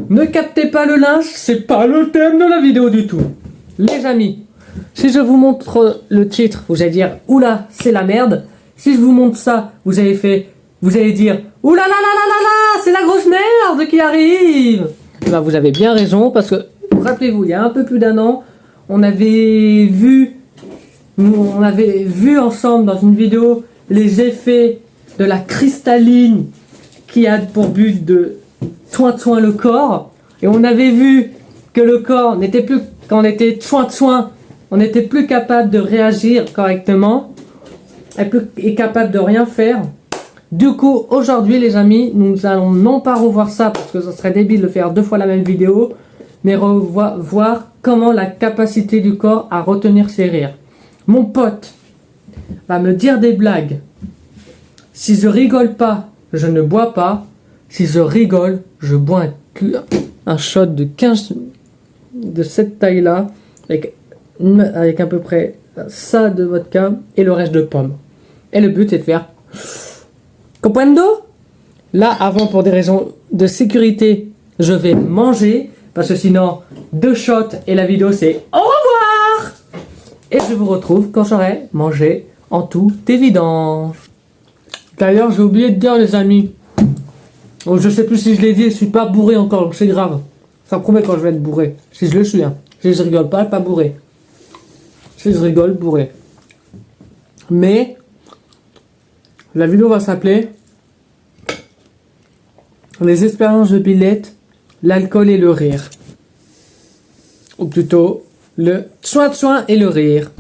Ne captez pas le linge, c'est pas le thème de la vidéo du tout. Les amis, si je vous montre le titre, vous allez dire oula, c'est la merde. Si je vous montre ça, vous allez dire oula la la la la la, c'est la grosse merde qui arrive. Et ben vous avez bien raison parce que rappelez-vous, il y a un peu plus d'un an, on avait vu ensemble dans une vidéo les effets de la cristalline qui a pour but de soin le corps, et on avait vu que le corps n'était plus, quand on était soin, on n'était plus capable de réagir correctement et capable de rien faire. Du coup, aujourd'hui les amis, nous allons non pas revoir ça parce que ce serait débile de faire 2 fois la même vidéo, mais voir comment la capacité du corps à retenir ses rires. Mon pote va me dire des blagues. Si je rigole pas, je ne bois pas. Si je rigole, je bois un shot de 15 de cette taille-là, avec à peu près ça de vodka et le reste de pommes. Et le but est de faire comprendo. Là, avant, pour des raisons de sécurité, je vais manger parce que sinon 2 shots et la vidéo c'est au revoir. Et je vous retrouve quand j'aurai mangé en toute évidence. D'ailleurs, j'ai oublié de dire les amis. Oh, je sais plus si je l'ai dit, je suis pas bourré encore, donc c'est grave. Ça promet quand je vais être bourré. Si je le suis, hein. Si je rigole pas bourré. Si je rigole, bourré. Mais la vidéo va s'appeler les expériences de Billette, l'alcool et le rire. Ou plutôt, le soin et le rire.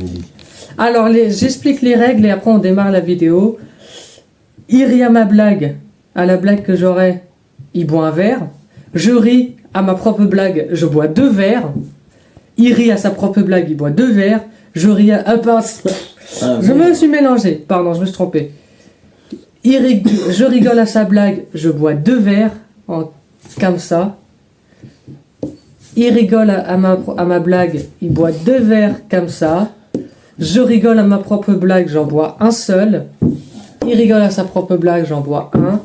Alors, j'explique les règles et après on démarre la vidéo. Il rit à ma blague, à la blague que j'aurai, il boit un verre. Je ris à ma propre blague, je bois 2 verres. Il rit à sa propre blague, il boit 2 verres. Je ris à... je me suis mélangé, pardon, je me suis trompé. Je rigole à sa blague, je bois 2 verres, comme ça. Il rigole à ma blague, il boit 2 verres, comme ça. Je rigole à ma propre blague, j'en bois un seul. Il rigole à sa propre blague, j'en bois un.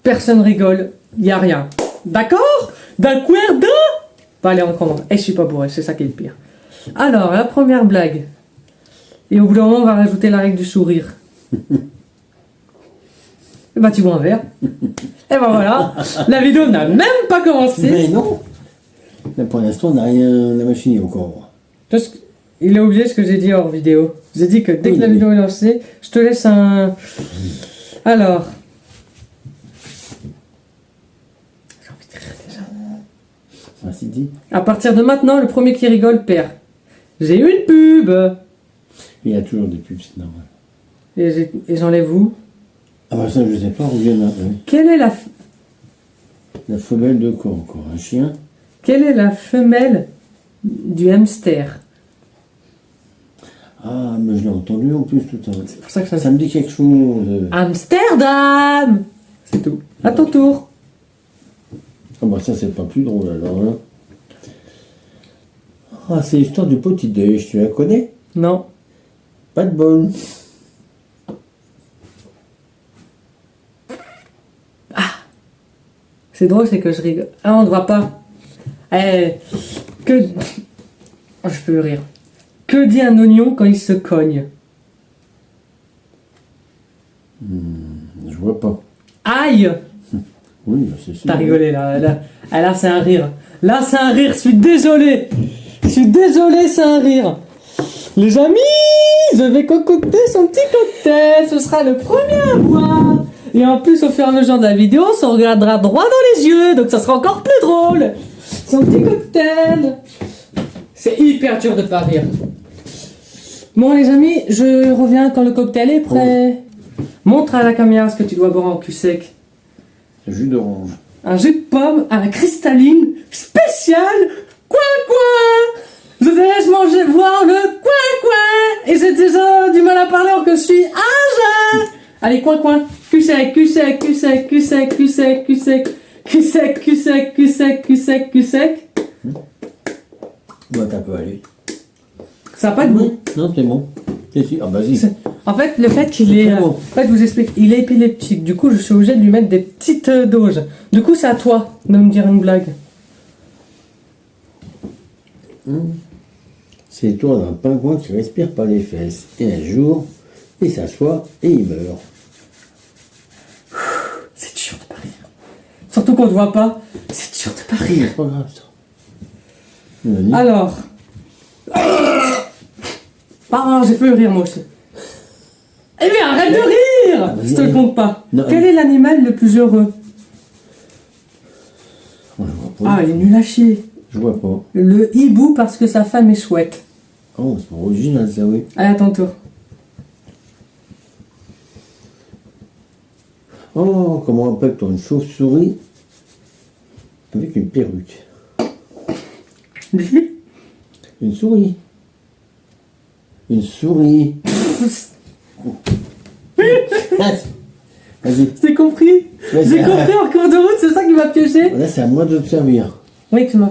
Personne rigole, il n'y a rien. D'accord? D'accord? Bah allez, on commence. Et je suis pas bourré, c'est ça qui est le pire. Alors, la première blague. Et au bout d'un moment, on va rajouter la règle du sourire. Et bah tu bois un verre. Et bah voilà, la vidéo n'a même pas commencé. Mais non. Là, pour l'instant, on n'a rien à machiner encore. Il a oublié ce que j'ai dit hors vidéo. J'ai dit que dès que la vidéo est lancée, je te laisse un... Alors... J'ai envie de rire déjà. Ah, c'est dit. À partir de maintenant, le premier qui rigole perd. J'ai eu une pub. Il y a toujours des pubs, c'est normal. Et j'enlève où? Ah bah ça, je sais pas, on vient là. Oui. Quelle est la femelle de quoi encore? Un chien? Quelle est la femelle du hamster? Ah, mais je l'ai entendu en plus tout à l'heure. C'est pour ça que ça me dit quelque chose. Amsterdam! C'est tout. À ton tour. Ah bah ça, c'est pas plus drôle alors. Hein. Ah, c'est l'histoire du petit déj, tu la connais? Non. Pas de bol. C'est drôle, c'est que je rigole. Ah, on ne voit pas. Oh, je peux rire. Que dit un oignon quand il se cogne? Je vois pas. Aïe! Oui, c'est sûr. T'as rigolé là. Là, c'est un rire. Là, c'est un rire. Je suis désolé, c'est un rire. Les amis, je vais concocter son petit cocktail. Ce sera le premier à boire. Et en plus, au fur et à mesure de la vidéo, on se regardera droit dans les yeux. Donc, ça sera encore plus drôle. Son petit cocktail. C'est hyper dur de pas rire. Bon, les amis, je reviens quand le cocktail est prêt. Montre à la caméra ce que tu dois boire en cul sec. Jus d'orange. Un jus de pomme à la cristalline spéciale coin. Je te laisse voir le coin. Et j'ai déjà du mal à parler alors que je suis âgé. Allez, coin. Cul sec. Bah, t'as pas aller. Ça n'a pas de goût. Non, c'est bon. Ah, vas-y. En fait, le fait qu'il est... Très bon. En fait, je vous explique, il est épileptique. Du coup, je suis obligé de lui mettre des petites doses. Du coup, c'est à toi de me dire une blague. C'est l'histoire d'un pingouin qui respire par les fesses. Et un jour, il s'assoit et il meurt. C'est dur de pas rire. Surtout qu'on ne te voit pas. C'est dur de pas rire. C'est pas grave ça. Vas-y. Alors. Ah, j'ai fait rire moi aussi. Eh bien, arrête de rire. vas-y, Je te le allez. compte pas. Non, Quel allez. est l'animal le plus heureux? Oh, je vois pas. Ah, il est nul à chier. Je vois pas. Le hibou parce que sa femme est chouette. Oh, c'est pas original ça, oui. Allez, à ton tour. Oh, comment appelle-t-on une chauve-souris avec une perruque? Une souris. Une souris. Vas-y. J'ai compris. Vas-y. J'ai compris en cours de route, c'est ça qui m'a piégé. Là, c'est à moi de te servir. Oui, tu m'as.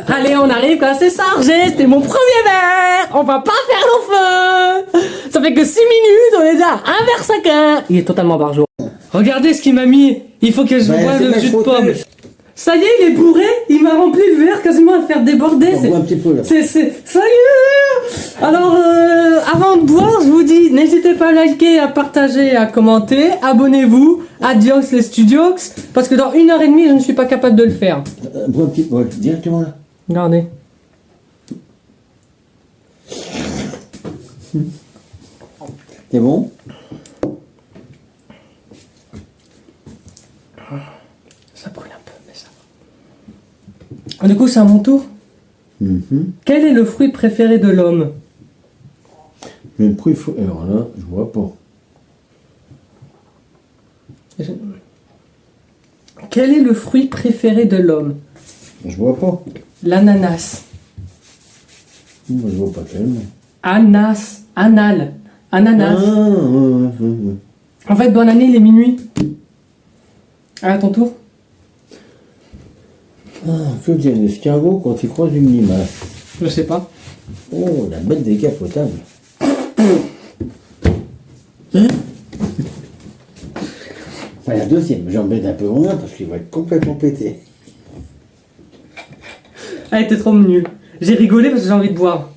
Allez, on arrive quand c'est chargé. C'était mon premier verre. On va pas faire long feu. Ça fait que 6 minutes. On est déjà à un verre chacun. Il est totalement barjot. Regardez ce qu'il m'a mis. Il faut que je Ouais, boive c'est le ma jus de faute. pomme. Ça y est, il est bourré. Il m'a rempli le verre quasiment à le faire déborder. On boit un petit peu là. Ça y est. Alors, avant de boire, je vous dis, n'hésitez pas à liker, à partager, à commenter. Abonnez-vous. Adios les studios. Parce que dans 1h30, je ne suis pas capable de le faire. Bois un petit peu. Ouais, directement là. Regardez. C'est bon? Ça brûle un peu, mais ça va. Du coup, c'est à mon tour. Mhm. Quel est le fruit préféré de l'homme? Mais le prix, alors là, je vois pas. Quel est le fruit préféré de l'homme? Je vois pas. L'ananas. Moi, je vois pas tellement. Anas. Anal. Ananas. Ouais. En fait, bonne année, il est minuit. À ton tour. Ah, que dit un escargot quand il croise une limace? Je sais pas. Oh, la bête décapotable. Enfin, la deuxième, j'embête un peu moins parce qu'il va être complètement pété. Ah, t'es trop nul. J'ai rigolé parce que j'ai envie de boire.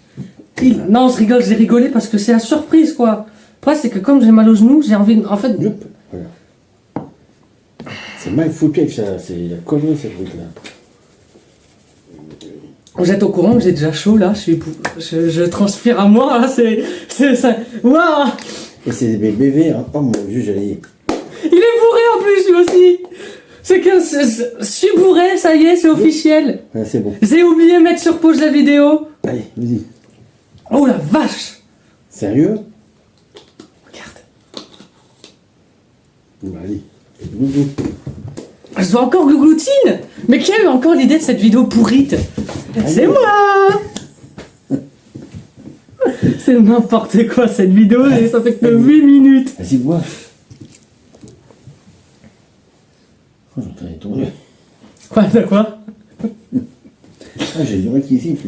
Non, on se rigole, j'ai rigolé parce que c'est la surprise, quoi. Après, c'est que comme j'ai mal au genou, j'ai envie de... En fait... Hop, voilà. C'est mal foutu avec ça, c'est la connerie ce truc-là. Vous êtes au courant que j'ai déjà chaud, là. Je transpire à moi, là. C'est ça. Waouh. Et c'est des bébés verts, hein. Oh mon dieu, j'allais. Il est bourré en plus, lui aussi. C'est que je suis bourré, ça y est, c'est officiel. Ah, c'est bon. J'ai oublié de mettre sur pause la vidéo. Allez, vas-y. Oh la vache. Sérieux? Regarde. Bah, allez. Gougou. Je dois encore gloutine. Mais qui a eu encore l'idée de cette vidéo pourrite? C'est moi. C'est n'importe quoi cette vidéo, et ça fait que 8 minutes. Vas-y, bois. Oh, j'entendais tomber. Quoi, de quoi? Ah, j'ai du réquisite.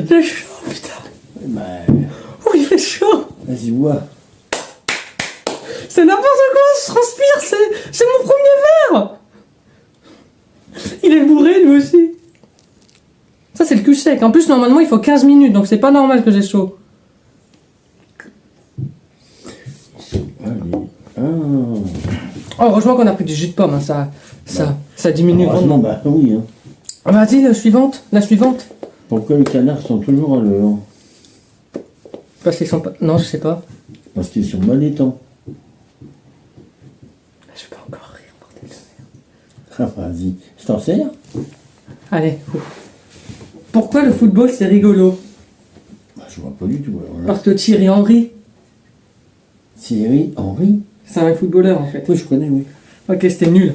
J'ai chaud, putain. Bah, Oh, il fait chaud. vas-y, bois. C'est n'importe quoi, je transpire, c'est mon premier verre. Il est bourré lui aussi. Ça c'est le cul sec. En plus normalement il faut 15 minutes, donc c'est pas normal que j'ai chaud. Allez. Ah. Oh, heureusement qu'on a pris du jus de pomme, hein, ça diminue Heureusement, grandement. bah oui. Hein. Vas-y, la suivante. Pourquoi les canards sont toujours à l'heure? Parce qu'ils sont pas... Non, je sais pas. Parce qu'ils sont mal étants. Je peux encore rire, bordel de merde. Ah, vas-y. Je t'en sers? Allez. Ouf. Pourquoi le football c'est rigolo? Bah, je vois pas du tout. Alors là. Parce que Thierry Henry, Thierry Henry? c'est un footballeur en fait. Oui, je connais, oui. Ok, c'était nul.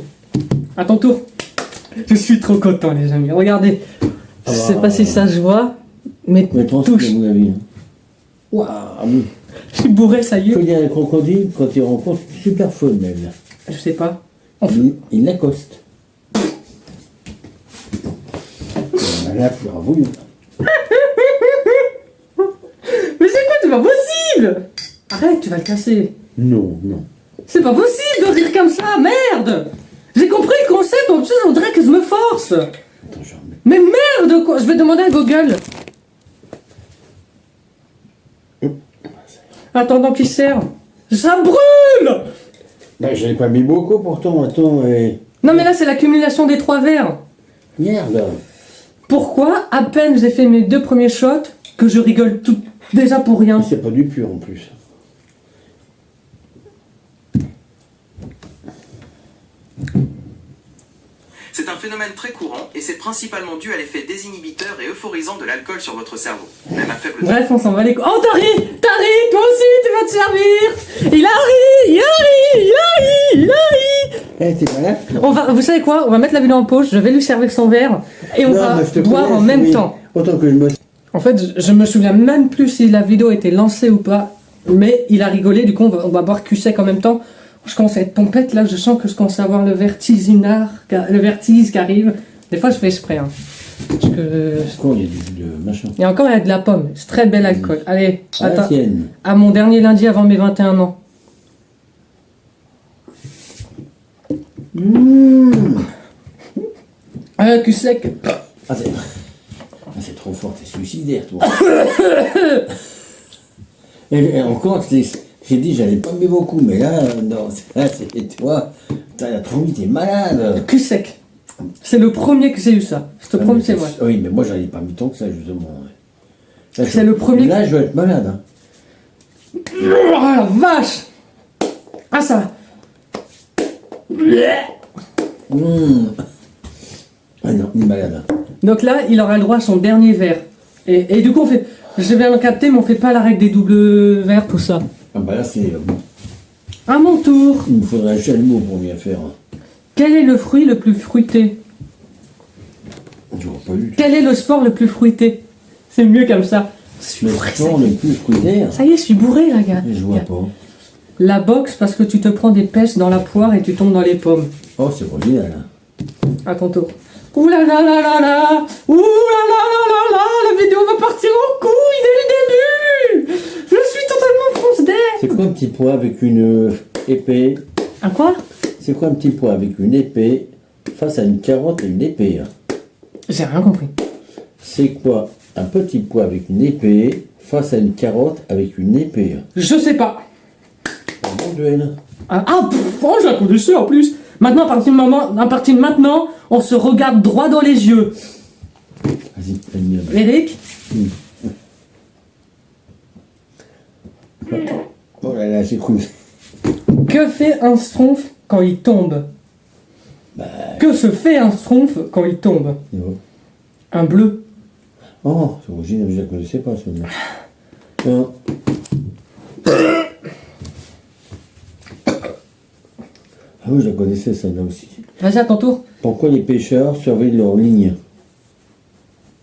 À ton tour. Je suis trop content, les amis. Regardez. Je sais pas si ça se voit, mais Mais toi, touche. c'est mon avis. Hein. Waouh, oui. Je suis bourré, ça y Je peux est. dire un crocodile quand il rencontre une super femelle. Je sais pas. Il l'accoste. là, tu auras voulu. Mais c'est quoi, c'est pas possible! Arrête, tu vas le casser. Non, non. C'est pas possible de rire comme ça, merde! J'ai compris le concept, en plus on dirait que je me force. Attends, je remets. Mais merde, quoi! Je vais demander à Google. Attendant qu'il sert. Ça brûle! Ben, j'avais pas mis beaucoup pourtant, attends, et... Non mais là c'est l'accumulation des 3 verres. Merde. Pourquoi, à peine j'ai fait mes 2 premiers shots, que je rigole tout déjà pour rien? Mais c'est pas du pur en plus. C'est un phénomène très courant et c'est principalement dû à l'effet désinhibiteur et euphorisant de l'alcool sur votre cerveau. Même à faible dose. Bref, on s'en va les couilles. Oh Tari, toi aussi tu vas te servir. Il arrive. Eh, t'es malade? Vous savez quoi? On va mettre la vidéo en pause, je vais lui servir son verre et on va mais je te boire connais, en même oui. temps. Autant que je me... En fait, je me souviens même plus si la vidéo était lancée ou pas, mais il a rigolé, du coup on va boire cul sec en même temps. Je commence à être pompette, là je sens que je commence à avoir le vertige qui arrive. Des fois je fais exprès. Hein. Parce que... Quoi, il y a du machin. Il y a encore il y a de la pomme, c'est très bel alcool. Allez, À la attends. tienne. À mon dernier lundi avant mes 21 ans. Cul sec. Ah, c'est trop fort, t'es suicidaire, toi. et encore, j'ai dit j'allais pas me beaucoup, mais là, non, là, c'est toi. T'as trop mis, t'es malade. Cul sec. C'est le premier que j'ai eu ça. Je te promets, c'est vrai. Oui, mais moi, j'en ai pas mis tant que ça, justement. Là, C'est le premier. Là, je vais être malade. Hein. Oh la vache. Ah ça. Ah non, il est malade. Donc là, il aura le droit à son dernier verre. Et du coup, on fait. Je viens de capter, mais on fait pas la règle des doubles verres, tout ça. Ah bah là, c'est... À mon tour. il me faudrait un chalumeau pour bien faire. Quel est le fruit le plus fruité? Je vois pas du tout. Quel est le sport le plus fruité? C'est mieux comme ça. Je suis Le bourré, sport le plus fruité. ça y est, je suis bourré, là, gars. Je vois pas. La boxe, parce que tu te prends des pèces dans la poire et tu tombes dans les pommes. Oh, c'est original. Hein. À ton tour. Ouh là là là là là. Ouh là là là là là. La vidéo va partir en couille dès le début. Je suis totalement fonce d'air. C'est quoi un petit pois avec une épée? Un quoi? C'est quoi un petit pois avec une épée face à une carotte et une épée? Hein? J'ai rien compris. C'est quoi un petit pois avec une épée face à une carotte avec une épée? Je sais pas. Un bon duel. Oh, j'ai un connaissé en plus. Maintenant, à partir de maintenant, on se regarde droit dans les yeux. Vas-y, donne-moi. Eric, Oh là là, j'ai cru. que fait un schtroumpf quand il tombe? Que se fait un schtroumpf quand il tombe? C'est bon. Un bleu. Oh, c'est original, je ne la connaissais pas celle-là. Tiens. Ah oui, je la connaissais celle-là aussi. Vas-y, à ton tour. Pourquoi les pêcheurs surveillent leur ligne?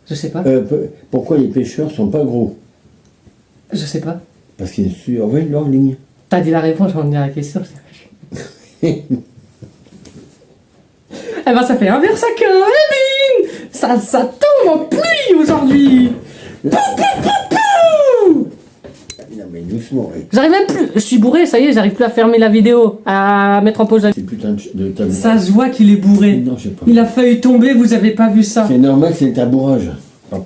Je sais pas. Pourquoi les pêcheurs sont pas gros? Je sais pas. Parce qu'ils surveillent leur ligne. T'as dit la réponse, j'en ai la question. Eh ben, ça fait un verre chacun. Eh bim, ça tombe en pluie aujourd'hui. Pou, pou, pou, pou. Non mais doucement, ouais. J'arrive même plus. Je suis bourré, ça y est, j'arrive plus à fermer la vidéo, à mettre en pause. C'est putain de tabou. Ça se voit qu'il est bourré. Non, je sais pas. Il a failli tomber, vous avez pas vu ça. C'est normal, c'est le tabourage.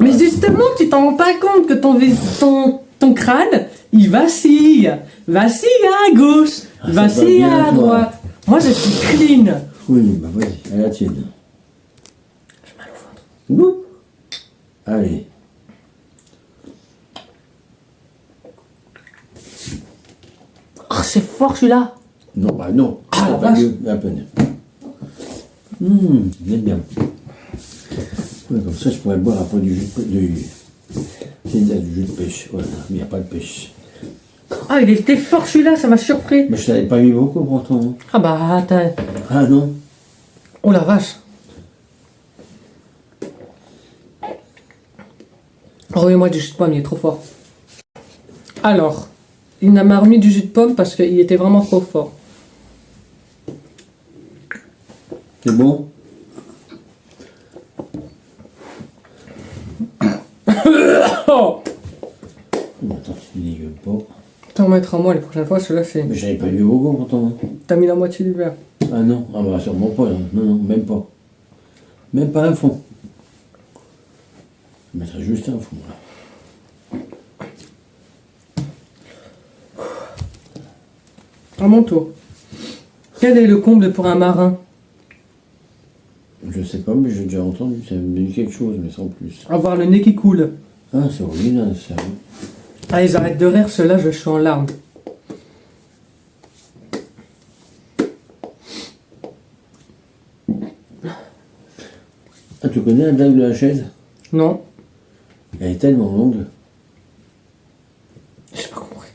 Mais justement, tu t'en rends pas compte que ton crâne, il vacille. Vacille à gauche, Ah, vacille ça va bien, à toi. droite. Moi, je suis clean. Oui, bah vas-y, à la tienne. J'ai mal au ventre. Oup. Allez. Oh, c'est fort celui-là. Non, bah non. Ah, la pas vache. mieux, à peine. J'aime bien. Ouais, comme ça, je pourrais boire un peu du jus du jus de pêche. Voilà, mais il n'y a pas de pêche. Ah, il était fort celui-là, ça m'a surpris. Mais je t'avais pas mis beaucoup pourtant. Ah bah, attends. Ah non. Oh la vache. Reviens-moi du jus de pomme, il est trop fort. Alors, il m'a remis du jus de pomme parce qu'il était vraiment trop fort. C'est bon? Oh, Attends, tu dégueules pas. t'en mettras moi les prochaines fois, celui-là c'est. Mais j'avais pas vu au goût pourtant. T'as mis la moitié du verre. Ah non, ah bah sûrement pas là. Non, non, même pas. Même pas un fond. Je mettrais juste un fond là. À mon tour. Quel est le comble pour un marin? Je sais pas, mais j'ai déjà entendu, ça me dit quelque chose, mais sans plus. Avoir le nez qui coule. Ah, c'est original ça. Allez, j'arrête de rire, ceux-là je suis en larmes. Ah, tu connais la blague de la chaise? Non, Elle est tellement longue. j'ai pas compris.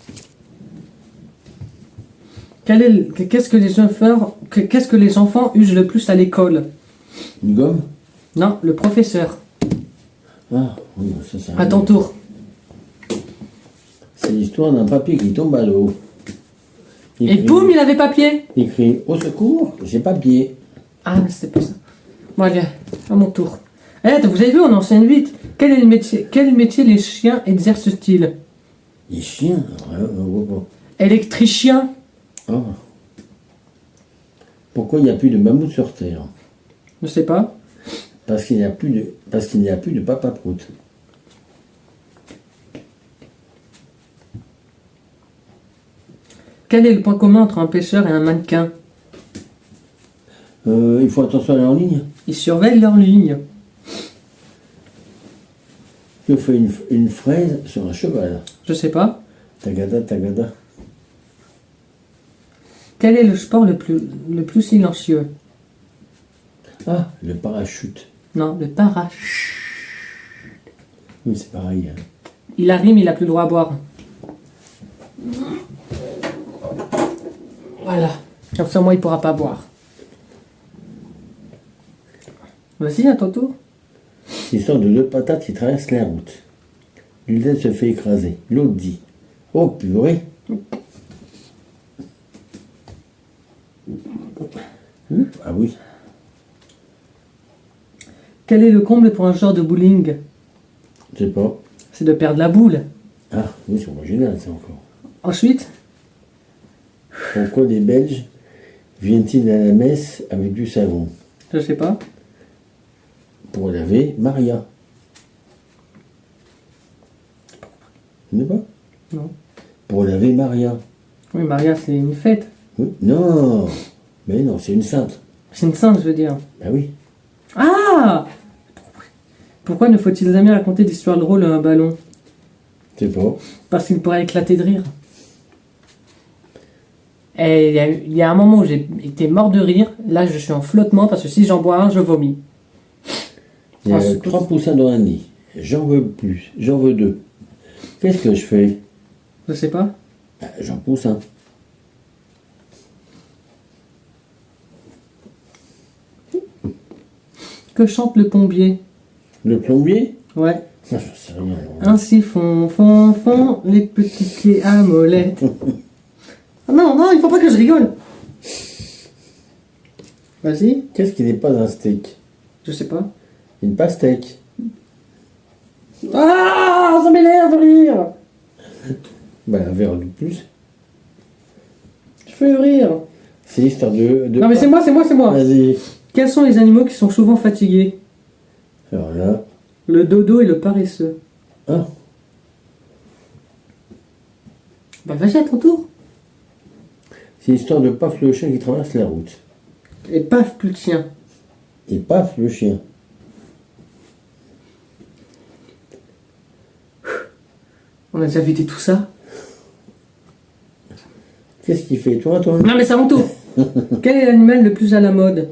Qu'est-ce que les enfants usent le plus à l'école? Une gomme? Non, le professeur. Ah, oui, bah, ça, ça. À ton tour. C'est l'histoire d'un papier qui tombe à l'eau. Et boum, il avait papier. Il crie au secours, j'ai papier. Ah, mais c'était pas ça. Bon, allez, à mon tour. Eh, vous avez vu, on enseigne vite. Quel métier les chiens exercent-ils? Les chiens, on voit pas. Électricien. Ah. Pourquoi il n'y a plus de mammouth sur Terre? Je sais pas. Parce qu'il n'y a plus de papa prout. Quel est le point commun entre un pêcheur et un mannequin? Il faut attention à aller en ligne. Ils surveillent leur ligne. Que fait une fraise sur un cheval? Je sais pas. Tagada, tagada. Quel est le sport le plus silencieux? Ah, le parachute. Non, le parachute. Oui, c'est pareil. Hein. Il a rime, il a plus le droit à boire. Voilà. Comme ça, moi, il pourra pas boire. Vas-y, à ton tour. C'est l'histoire de deux patates qui traversent la route. L'une se fait écraser. L'autre dit: oh purée! Ah oui. Quel est le comble pour un joueur de bowling? Je sais pas. C'est de perdre la boule. Ah, oui, c'est original ça encore. Ensuite, Pourquoi les Belges viennent-ils à la messe avec du savon? je sais pas. Pour laver Maria. Tu ne sais pas? Non. Pour laver Maria. Oui, Maria, c'est une fête. Oui. Non! Mais non, c'est une sainte. C'est une sainte, je veux dire. Ah oui. Ah! Pourquoi ne faut-il jamais raconter d'histoires drôles à un ballon? Je sais pas. Parce qu'il pourrait éclater de rire. Et il y a un moment où j'ai été mort de rire. Là, je suis en flottement parce que si j'en bois un, je vomis. Il y a Ah, 3 poussins dans un nid. J'en veux plus. J'en veux 2. Qu'est-ce que je fais? Je sais pas. Ah, j'en pousse un. Que chante le plombier? Le plombier? Ouais. Ah, je sais rien. alors. Ainsi font les petits pieds à molette. Ah non, non, il faut pas que je rigole. Vas-y. Qu'est-ce qui n'est pas un steak? Je sais pas. Une pastèque. Ah, ça m'énerve de rire. Ben, un verre de plus. Je fais rire. C'est l'histoire de... Non mais c'est moi. Vas-y. Quels sont les animaux qui sont souvent fatigués? Alors là... Le dodo et le paresseux. Ah, Bah vas-y à ton tour. c'est l'histoire de Paf le chien qui traverse la route. Et paf, plus de chien. Et Paf le chien. On a déjà vidé tout ça. Qu'est-ce qu'il fait, toi? Non mais c'est à mon tour. Quel est l'animal le plus à la mode?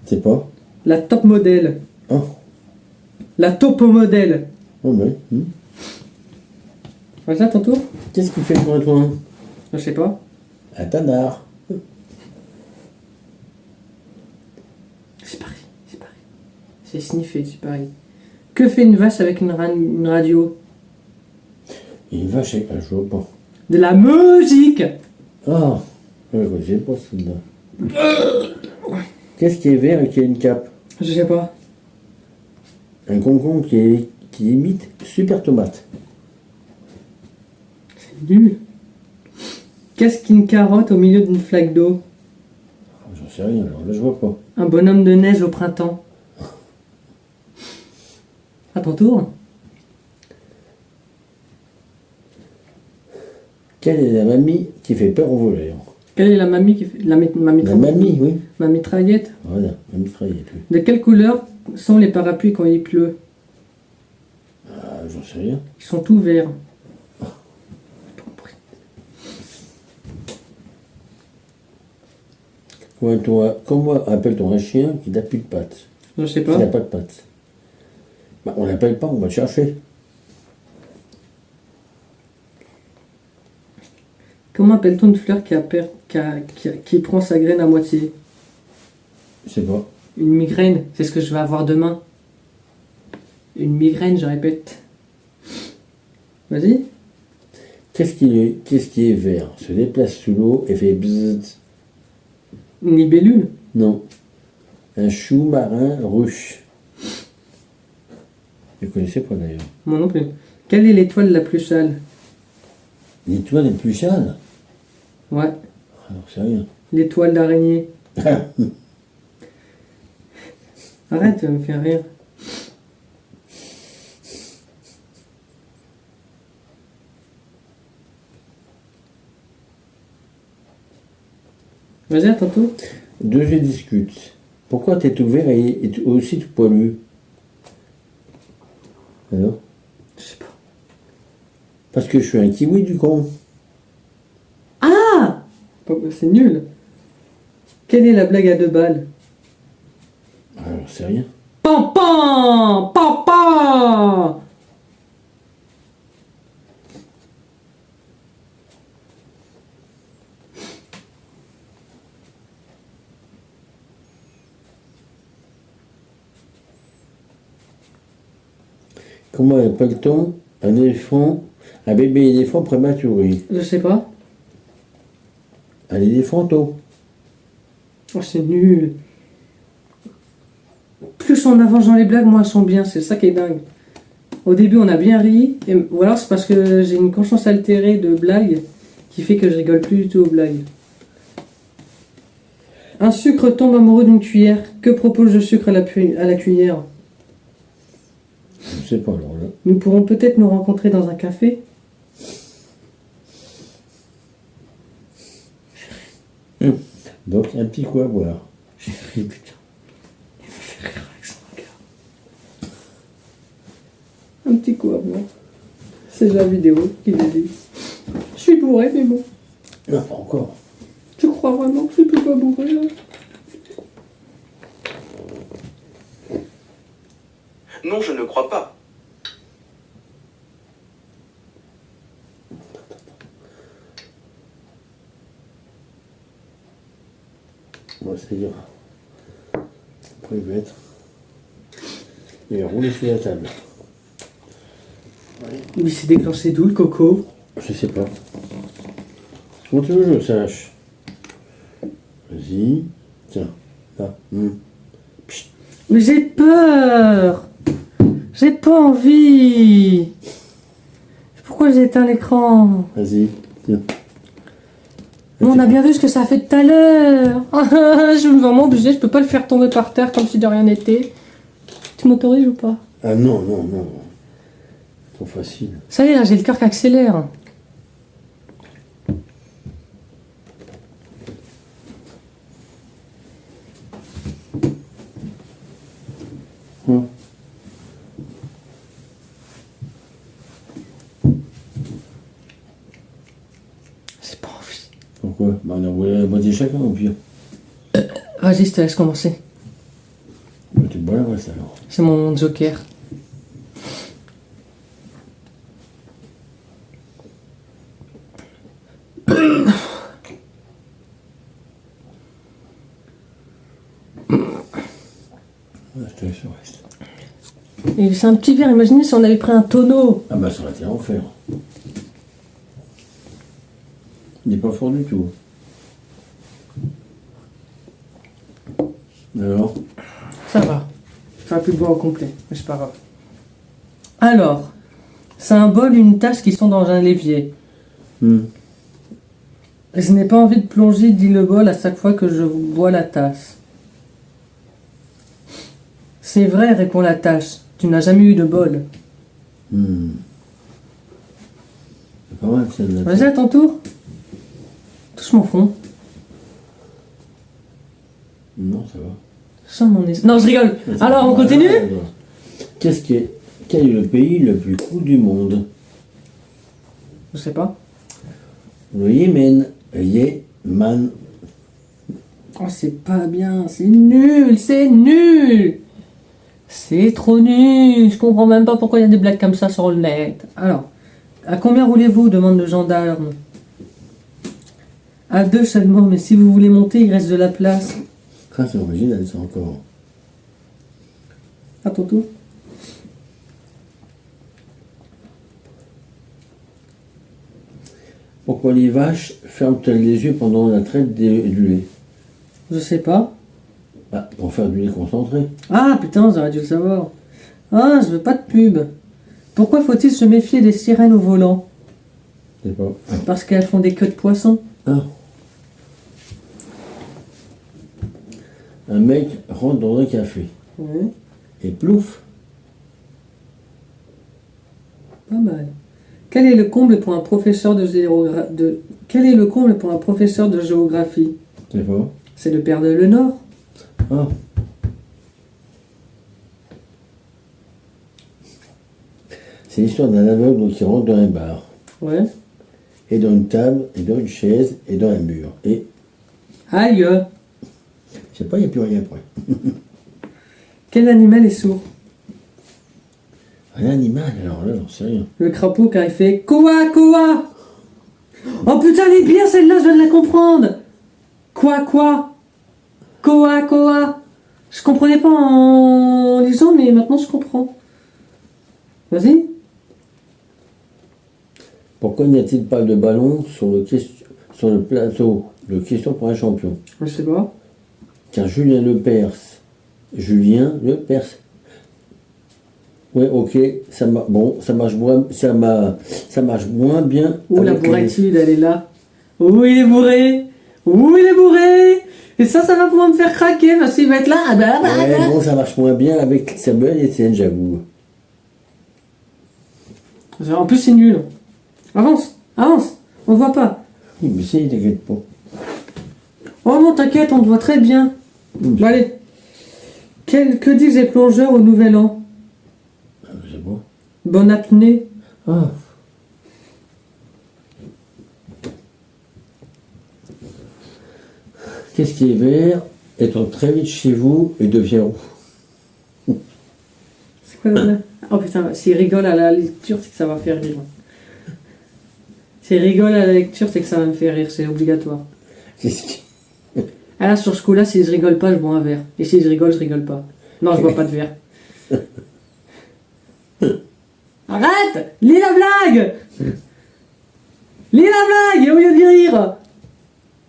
Je sais pas. La top modèle. Oh, La topo modèle. oh ben. Vas-y à ton tour. Qu'est-ce qu'il fait, toi? Je sais pas. Un tanard. C'est pareil. C'est sniffé, c'est pareil. Que fait une vache avec une radio? Une vache avec... Ah, je vois pas. De la musique. Ah, je sais pas celle-là. Qu'est-ce qui est vert et qui a une cape? Je sais pas. Un concombre qui qui imite Super Tomate. Nul. Qu'est-ce qu'une carotte au milieu d'une flaque d'eau? J'en sais rien, alors là je vois pas. Un bonhomme de neige au printemps. À ton tour. Quelle est la mamie qui fait peur aux voleurs? Quelle est la mamie qui fait la La mamie, oui. ma mitraillette? Voilà, la mitraillette, oui. De quelle couleur sont les parapluies quand il pleut? Ah, j'en sais rien. Ils sont tout verts. Comment appelle-t-on un chien qui n'a plus de pattes? Je sais Qui pas. n'a pas de pattes. Bah, on l'appelle pas, on va le chercher. Comment appelle-t-on une fleur qui prend sa graine à moitié? Je sais pas. Une migraine, c'est ce que je vais avoir demain. Une migraine, je répète. Vas-y. Qu'est-ce qui est vert, se déplace sous l'eau et fait bzzz? Une libellule. Non. Un chou marin ruche. Je ne connaissais pas d'ailleurs. Moi non plus. Quelle est l'étoile la plus sale? L'étoile est plus chale. Ouais. Alors c'est rien. L'étoile d'araignée. Arrête, tu vas me faire rire. Vas-y, à ton tour. Deux jeux discutent. Pourquoi t'es tout vert et aussi tout poilu? Alors? Je sais pas. Parce que je suis un kiwi du con. Ah! C'est nul. Quelle est la blague à 2 balles? Alors c'est rien. Pam pam! Pam pam! Comment appelle-t-on un éléphant, un bébé éléphant prématuré? Je sais pas. Un éléphanto. Oh, c'est nul. Plus on avance dans les blagues, moins elles sont bien. C'est ça qui est dingue. Au début, on a bien ri. Ou alors, c'est parce que j'ai une conscience altérée de blagues qui fait que je rigole plus du tout aux blagues. Un sucre tombe amoureux d'une cuillère. Que propose le sucre à la cuillère? Je sais pas alors là. Nous pourrons peut-être nous rencontrer dans un café. Donc un petit coup à boire. J'ai ri, putain. Il me fait rire avec son regard. Un petit coup à boire. C'est la vidéo qui le dit. Je suis bourré, mais bon. Non, pas encore. Tu crois vraiment que je peux pas bourrer là? Non, je ne crois pas. Bon, c'est dur. Après, il va être. Il va rouler sur la table. Mais c'est déclenché d'où le coco? Je sais pas. Comment tu veux que je sache? Vas-y. Tiens. Là. Psst. Mais j'ai peur! J'ai pas envie! Pourquoi j'ai éteint l'écran? Vas-y. Tiens. On a bien vu ce que ça a fait tout à l'heure! Je suis vraiment obligée, je peux pas le faire tomber par terre comme si de rien n'était. Tu m'autorises ou pas? Ah non, non, non. Trop facile. Ça y est, là, j'ai le cœur qui accélère. J'ai pas envie. Pourquoi? Bah, on a roulé la moitié chacun au pire. Vas-y, je te laisse commencer. Bah, tu bois la reste alors. C'est mon joker. Ouais, je te laisse le reste. Et c'est un petit verre, imaginez si on avait pris un tonneau. Ah bah ça aurait été l'enfer. Il n'est pas fort du tout. Alors? Ça va. J'aurais pu le boire au complet, mais c'est pas grave. Alors, c'est un bol, une tasse qui sont dans un évier. Hmm. Je n'ai pas envie de plonger, dit le bol, à chaque fois que je bois la tasse. C'est vrai, répond la tasse. Tu n'as jamais eu de bol. Hmm. C'est pas mal celle-là. Vas-y, à ton tour. Touche mon front. Non, ça va. Sans mon nez. Non, je rigole. Alors, on continue? Quel est le pays le plus court du monde? Je sais pas. Le Yémen. Yémen. Oh, c'est pas bien. C'est nul. C'est nul. C'est trop nul. Je comprends même pas pourquoi il y a des blagues comme ça sur le net. Alors, à combien roulez-vous? Demande le gendarme. À 2 seulement, mais si vous voulez monter, il reste de la place. Ah, c'est original, ça encore. À ton tour. Pourquoi les vaches ferment-elles les yeux pendant la traite du lait? Je sais pas. Ah, pour faire du lait concentré. Ah putain, j'aurais dû le savoir. Ah, je veux pas de pub. Pourquoi faut-il se méfier des sirènes au volant? Je sais pas. Parce qu'elles font des queues de poisson. Ah. Un mec rentre dans un café. Ouais, Et plouf. pas mal. Quel est le comble pour un professeur de Quel est le comble pour un professeur de géographie? Je sais pas. C'est de perdre le nord. Ah. C'est l'histoire d'un aveugle qui rentre dans un bar. Ouais. Et dans une table, et dans une chaise, et dans un mur. Et, Aïe. je sais pas, il n'y a plus rien après. Quel animal est sourd? Un animal, alors là, j'en sais rien. Le crapaud car il fait Koa Koa. Oh putain, elle est bien celle-là, je viens de la comprendre. Quoi Koa Koa. Je comprenais pas en lisant, mais maintenant je comprends. Vas-y. Pourquoi n'y a-t-il pas de ballon sur le plateau de questions pour un champion? Je sais pas. Car Julien Lepers. Ouais, ok, ça marche moins bien. Ouh, la avec bourritude, elle est là. Ouh, il est bourré. Ouh, il est bourré. Et ça va pouvoir me faire craquer parce qu'il va être là. Ah bah, bah, Ouais, bah. bon, ça marche moins bien avec Samuel et Etienne, j'avoue. En plus, c'est nul. Avance. On te voit pas. Oui, mais si, t'inquiète pas. Oh non, t'inquiète, on te voit très bien. Bon, allez. Que disent les plongeurs au nouvel an? Je sais pas. Bonne apnée. Ah. Qu'est-ce qui est vert, étant très vite chez vous et devient roux? C'est quoi le blague? Oh putain, s'il rigole à la lecture, c'est que ça va faire rire. S'il rigole à la lecture, c'est que ça va me faire rire, c'est obligatoire. Qu'est-ce qui... Ah là, sur ce coup-là, si je rigole pas, je bois un verre. Et si je rigole pas. Non, je bois pas de verre. Arrête! Lis la blague! Lis la blague au lieu de rire!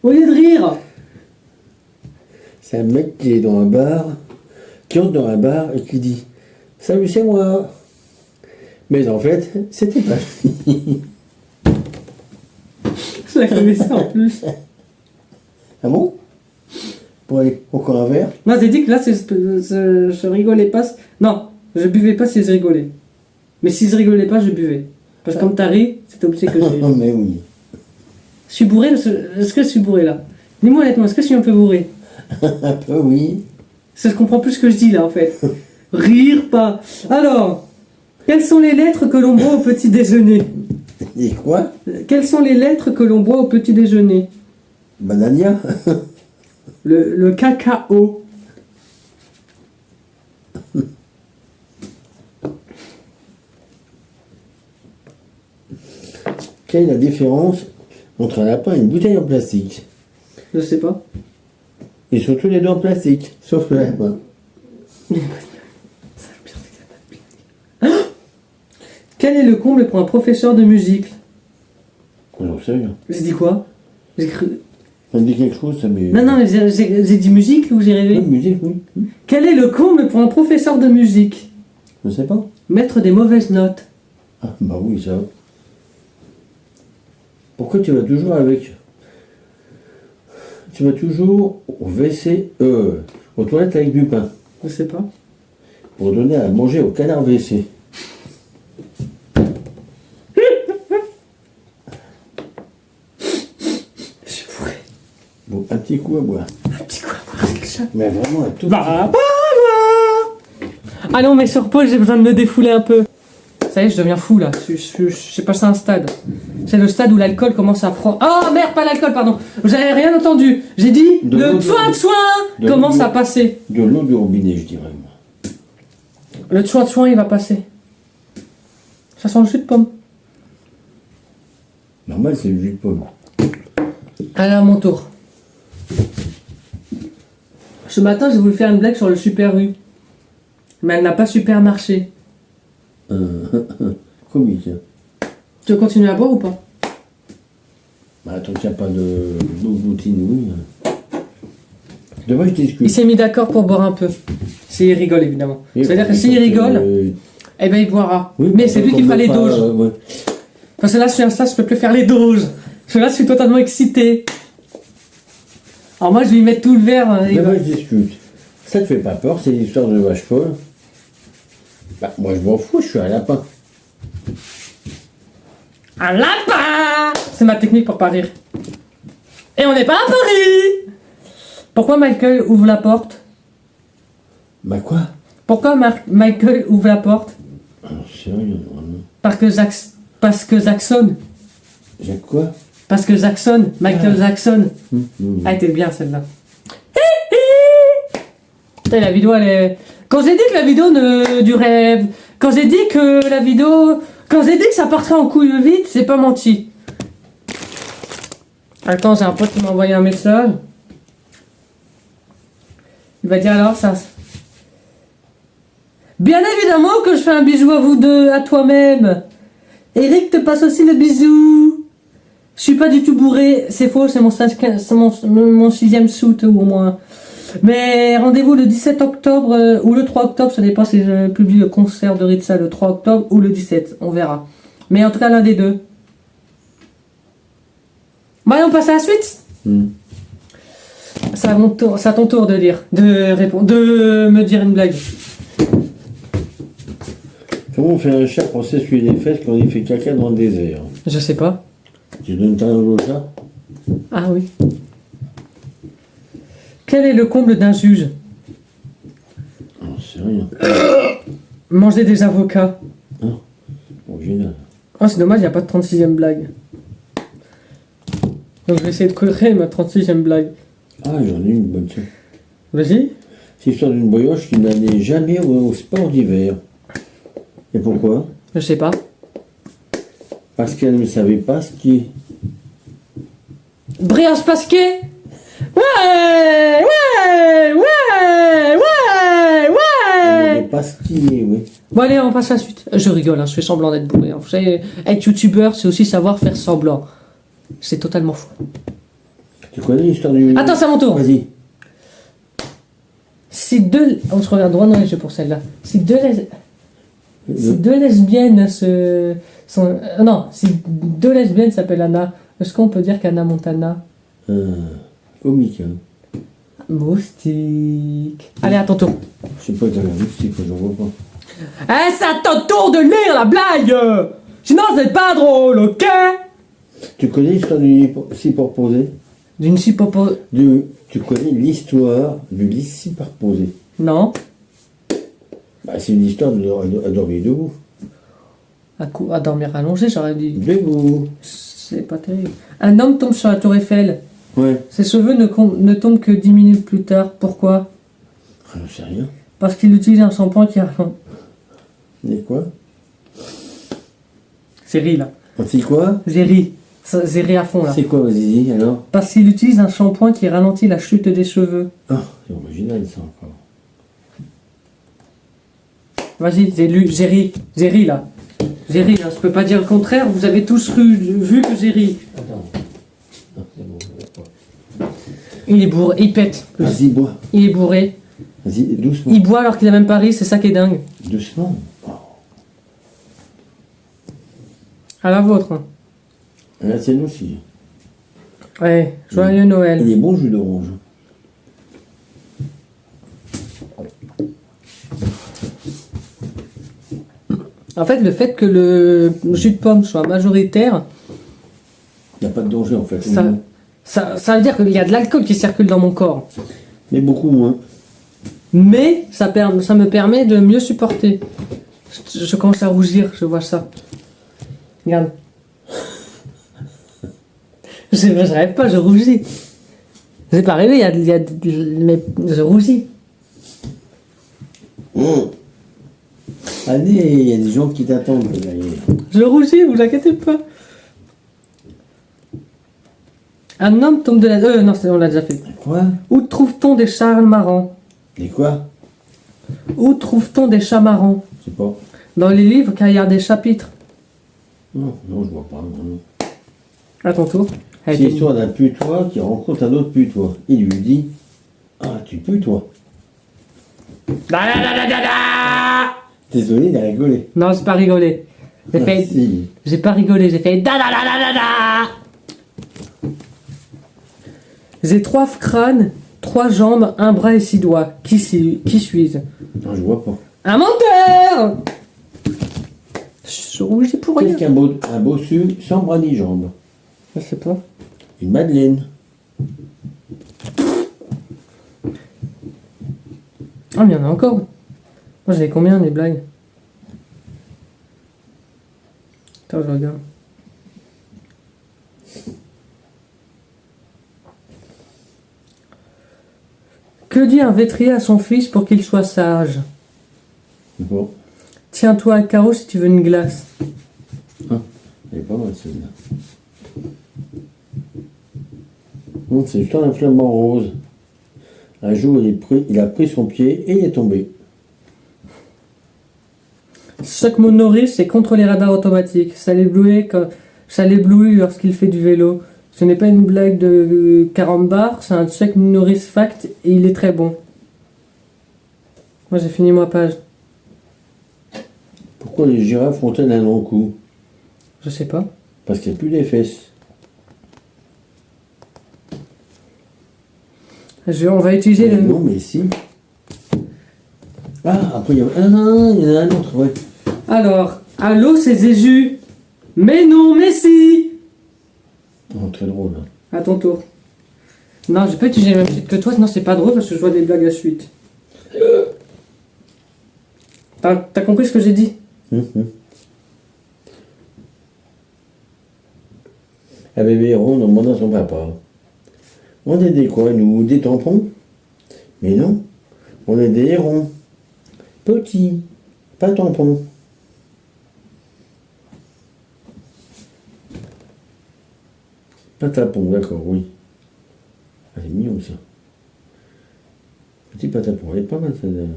Au lieu de rire! C'est un mec qui est dans un bar, qui entre dans un bar et qui dit « Salut, c'est moi !» Mais en fait, c'était pas lui. Je la connaissais en plus. Ah bon? Pour aller encore un verre? Non, j'ai dit que là, je rigolais pas. Non, je buvais pas si je rigolais. Mais si je rigolais pas, je buvais. Parce que comme t'as ri, c'est obligé que je ris. Non, mais oui. Je suis bourré, est-ce que je suis bourré là? Dis-moi honnêtement, est-ce que je suis un peu bourré? Un peu, oui. Ça, je comprends plus ce que je dis là en fait. Rire pas. Alors, quelles sont les lettres que l'on boit au petit déjeuner? Et quoi? Quelles sont les lettres que l'on boit au petit déjeuner? Banania? Le cacao. Quelle est la différence entre un lapin et une bouteille en plastique? Je sais pas. Ils sont tous les deux en plastique, sauf le lapin. Quel est le comble pour un professeur de musique? J'en sais rien. J'ai dit quoi? J'ai cru... Ça me dit quelque chose, ça, mais... Non, mais j'ai dit musique ou j'ai rêvé? Oui, musique, oui. Quel est le comble pour un professeur de musique? Je sais pas. Mettre des mauvaises notes. Ah, bah oui, ça. Pourquoi tu vas toujours avec... Tu vas toujours au WC, aux toilettes avec du pain, Je sais pas. pour donner à manger au canard WC. Je suis bourré. Bon, un petit coup à boire. Un petit coup à boire, c'est le chat. Mais vraiment, un tout Bah. Ah non, mais sur pause, j'ai besoin de me défouler un peu. Ça y est, je deviens fou là. J'ai passé un stade. C'est le stade où l'alcool commence à prendre. Oh merde, pas l'alcool, pardon. Vous avez rien entendu. J'ai dit De le l'eau de commence l'eau. à passer. De l'eau du robinet, je dirais. Moi. Le tsoin il va passer. Ça sent le jus de pomme. Normal, c'est le jus de pomme. Allez, à mon tour. Ce matin, j'ai voulu faire une blague sur le Super U. Mais elle n'a pas super marché. Comique. Tu veux continuer à boire ou pas? Bah, tant qu'il n'y a pas d'eau gloutine, oui. Demain, je Il discute. s'est mis d'accord pour boire un peu. S'il rigole, évidemment. C'est-à-dire que s'il rigole, eh ben il boira. oui, Mais c'est lui qui on fera les veut pas, doses. ouais. Parce que là, sur Insta, je peux plus faire les doses. Parce que là, je suis totalement excité. Alors moi, je vais lui mettre tout le verre. Il va- Demain, je discute. Ça te fait pas peur, c'est l'histoire de vache folle. Bah, moi, je m'en fous, je suis un lapin. Un lapin! C'est ma technique pour pas rire. Et on n'est pas à Paris! Pourquoi Michael ouvre la porte? Bah, quoi? Pourquoi Michael ouvre la porte? Ah, sérieux, vraiment. Parce que Jackson. J'ai quoi? Parce que Jackson. Michael Jackson. Ah, était bien celle-là. Putain, la vidéo, elle est... Quand j'ai dit que la vidéo ne durait... Quand j'ai dit que la vidéo... Quand j'ai dit que ça partirait en couille vite, c'est pas menti. Attends, j'ai un pote qui m'a envoyé un message. Il va dire alors ça... Bien évidemment que je fais un bisou à vous deux, à toi-même. Eric te passe aussi le bisou. Je suis pas du tout bourré, c'est faux, c'est mon 6ème shoot ou au moins. Mais rendez-vous le 17 octobre ou le 3 octobre, ça dépend si je publie le concert de Ritza le 3 octobre ou le 17, on verra. Mais en tout cas l'un des deux. Bon, allez, on passe à la suite. C'est à ton tour de lire, de répondre, de me dire une blague. Comment on fait un chat pour s'essuyer les fesses quand il fait caca dans le désert? Je sais pas. Tu donnes ta langue au chat? Ah oui. Quel est le comble d'un juge? Oh, c'est rien. Manger des avocats. Original. Oh, c'est dommage, il n'y a pas de 36ème blague. Donc je vais essayer de créer ma 36ème blague. Ah, j'en ai une bonne tiens. Vas-y. C'est l'histoire d'une brioche qui n'allait jamais au sport d'hiver. Et pourquoi? Je sais pas. Parce qu'elle ne savait pas skier. Brioche Pasquet. Ouais, ouais, ouais, ouais, Elle ouais. n'avait pas skié, oui. Bon allez, on passe à la suite. Je rigole, hein, je fais semblant d'être bourré. Hein. Vous savez, être youtubeur, c'est aussi savoir faire semblant. C'est totalement fou. Tu connais l'histoire du... Attends, c'est à mon tour. Vas-y. Si deux... On se regarde droit dans les yeux pour celle-là. Si deux lesbiennes non, si deux lesbiennes s'appellent Anna, est-ce qu'on peut dire qu'Anna Montana? Comique, hein. Moustique. Allez, à ton tour. Je sais pas, t'as la moustique, j'en vois pas. Eh, c'est à ton tour de lire la blague. Sinon, c'est pas drôle, ok? Tu connais l'histoire du superposé? D'une cipopo... Tu connais l'histoire du lit superposé? Non. Bah, c'est une histoire à dormir debout. À dormir allongé, j'aurais dit. Debout. C'est pas terrible. Un homme tombe sur la tour Eiffel. Ouais. Ses cheveux ne tombent que 10 minutes plus tard. Pourquoi? Je sais rien. Parce qu'il utilise un shampoing qui a... Et quoi? C'est ri, là. C'est quoi? J'ai ri. J'ai ri à fond, là. C'est quoi, vas-y, alors? Parce qu'il utilise un shampoing qui ralentit la chute des cheveux. Ah, c'est original, ça, encore. Vas-y, j'ai ri là. J'ai ri, hein. Je peux pas dire le contraire, vous avez tous vu que j'ai ri. Attends. Non, c'est bon, je vais pas. Il est bourré, il pète. Vas-y, bois. Il est bourré. Vas-y, doucement. Il boit alors qu'il a même pas ri, c'est ça qui est dingue. Doucement. Oh. À la vôtre. Hein. La tienne aussi. Ouais, joyeux Noël. Il est bon jus d'orange. En fait, le fait que le jus de pomme soit majoritaire, Il n'y a pas de danger en fait. ça veut dire qu'il y a de l'alcool qui circule dans mon corps. Mais beaucoup moins. Mais ça me permet de mieux supporter. Je commence à rougir, je vois ça. Regarde. Je rêve pas, je rougis. C'est pas rêvé, mais je rougis. Allez, il y a des gens qui t'attendent derrière. Je rougis, vous inquiétez pas. Un homme tombe de la... non, on l'a déjà fait. Quoi? Où trouve-t-on des chats marrants? Des quoi? Où trouve-t-on des chats marrants? Je sais pas. Dans les livres, car il y a des chapitres. Non, je vois pas. Non. À ton tour. C'est l'histoire d'un putois qui rencontre un autre putois. Il lui dit: Ah, tu pues toi? Désolé, il a rigolé. Non, j'ai pas rigolé. Si. J'ai pas rigolé, j'ai fait da da da da da da. J'ai 3 crânes, 3 jambes, un bras et 6 doigts. Qui suis-je? Non, je vois pas. Un menteur! Je rougis pour rien. Qu'est-ce qu'un bossu sans bras ni jambes? Je sais pas. Une madeleine. Ah, mais il y en a encore. Moi, j'avais combien des blagues? Attends, je regarde. Que dit un vétrier à son fils pour qu'il soit sage? Bon. Tiens-toi un carreau si tu veux une glace. Elle est pas mal celle-là. C'est l'histoire d'un flamant rose. Un jour, il a pris son pied et il est tombé. Chaque motoriste est contre les radars automatiques. Ça l'éblouit lorsqu'il fait du vélo. Ce n'est pas une blague de 40 bars, c'est un Chuck Norris fact et il est très bon. Moi j'ai fini ma page. Pourquoi les girafes ont-elles un long cou? Je sais pas. Parce qu'il n'y a plus les fesses. On va utiliser le... Non, mais si. Ah, après il y a... Ah non, il y en a un autre, ouais. Alors, allô c'est Zéju. Mais non, mais si. Oh, très drôle. Hein. À ton tour. Non, j'ai pas utilisé le même titre que toi, sinon c'est pas drôle parce que je vois des blagues à suite. T'as compris ce que j'ai dit? Un bébé rond demande à son papa: On est des quoi, nous? Des tampons? Mais non, on est des hérons. Petits, pas tampons. Pas tampons, d'accord, oui. Ah, c'est mignon ça. Petit patapon, elle est pas mal ça d'ailleurs.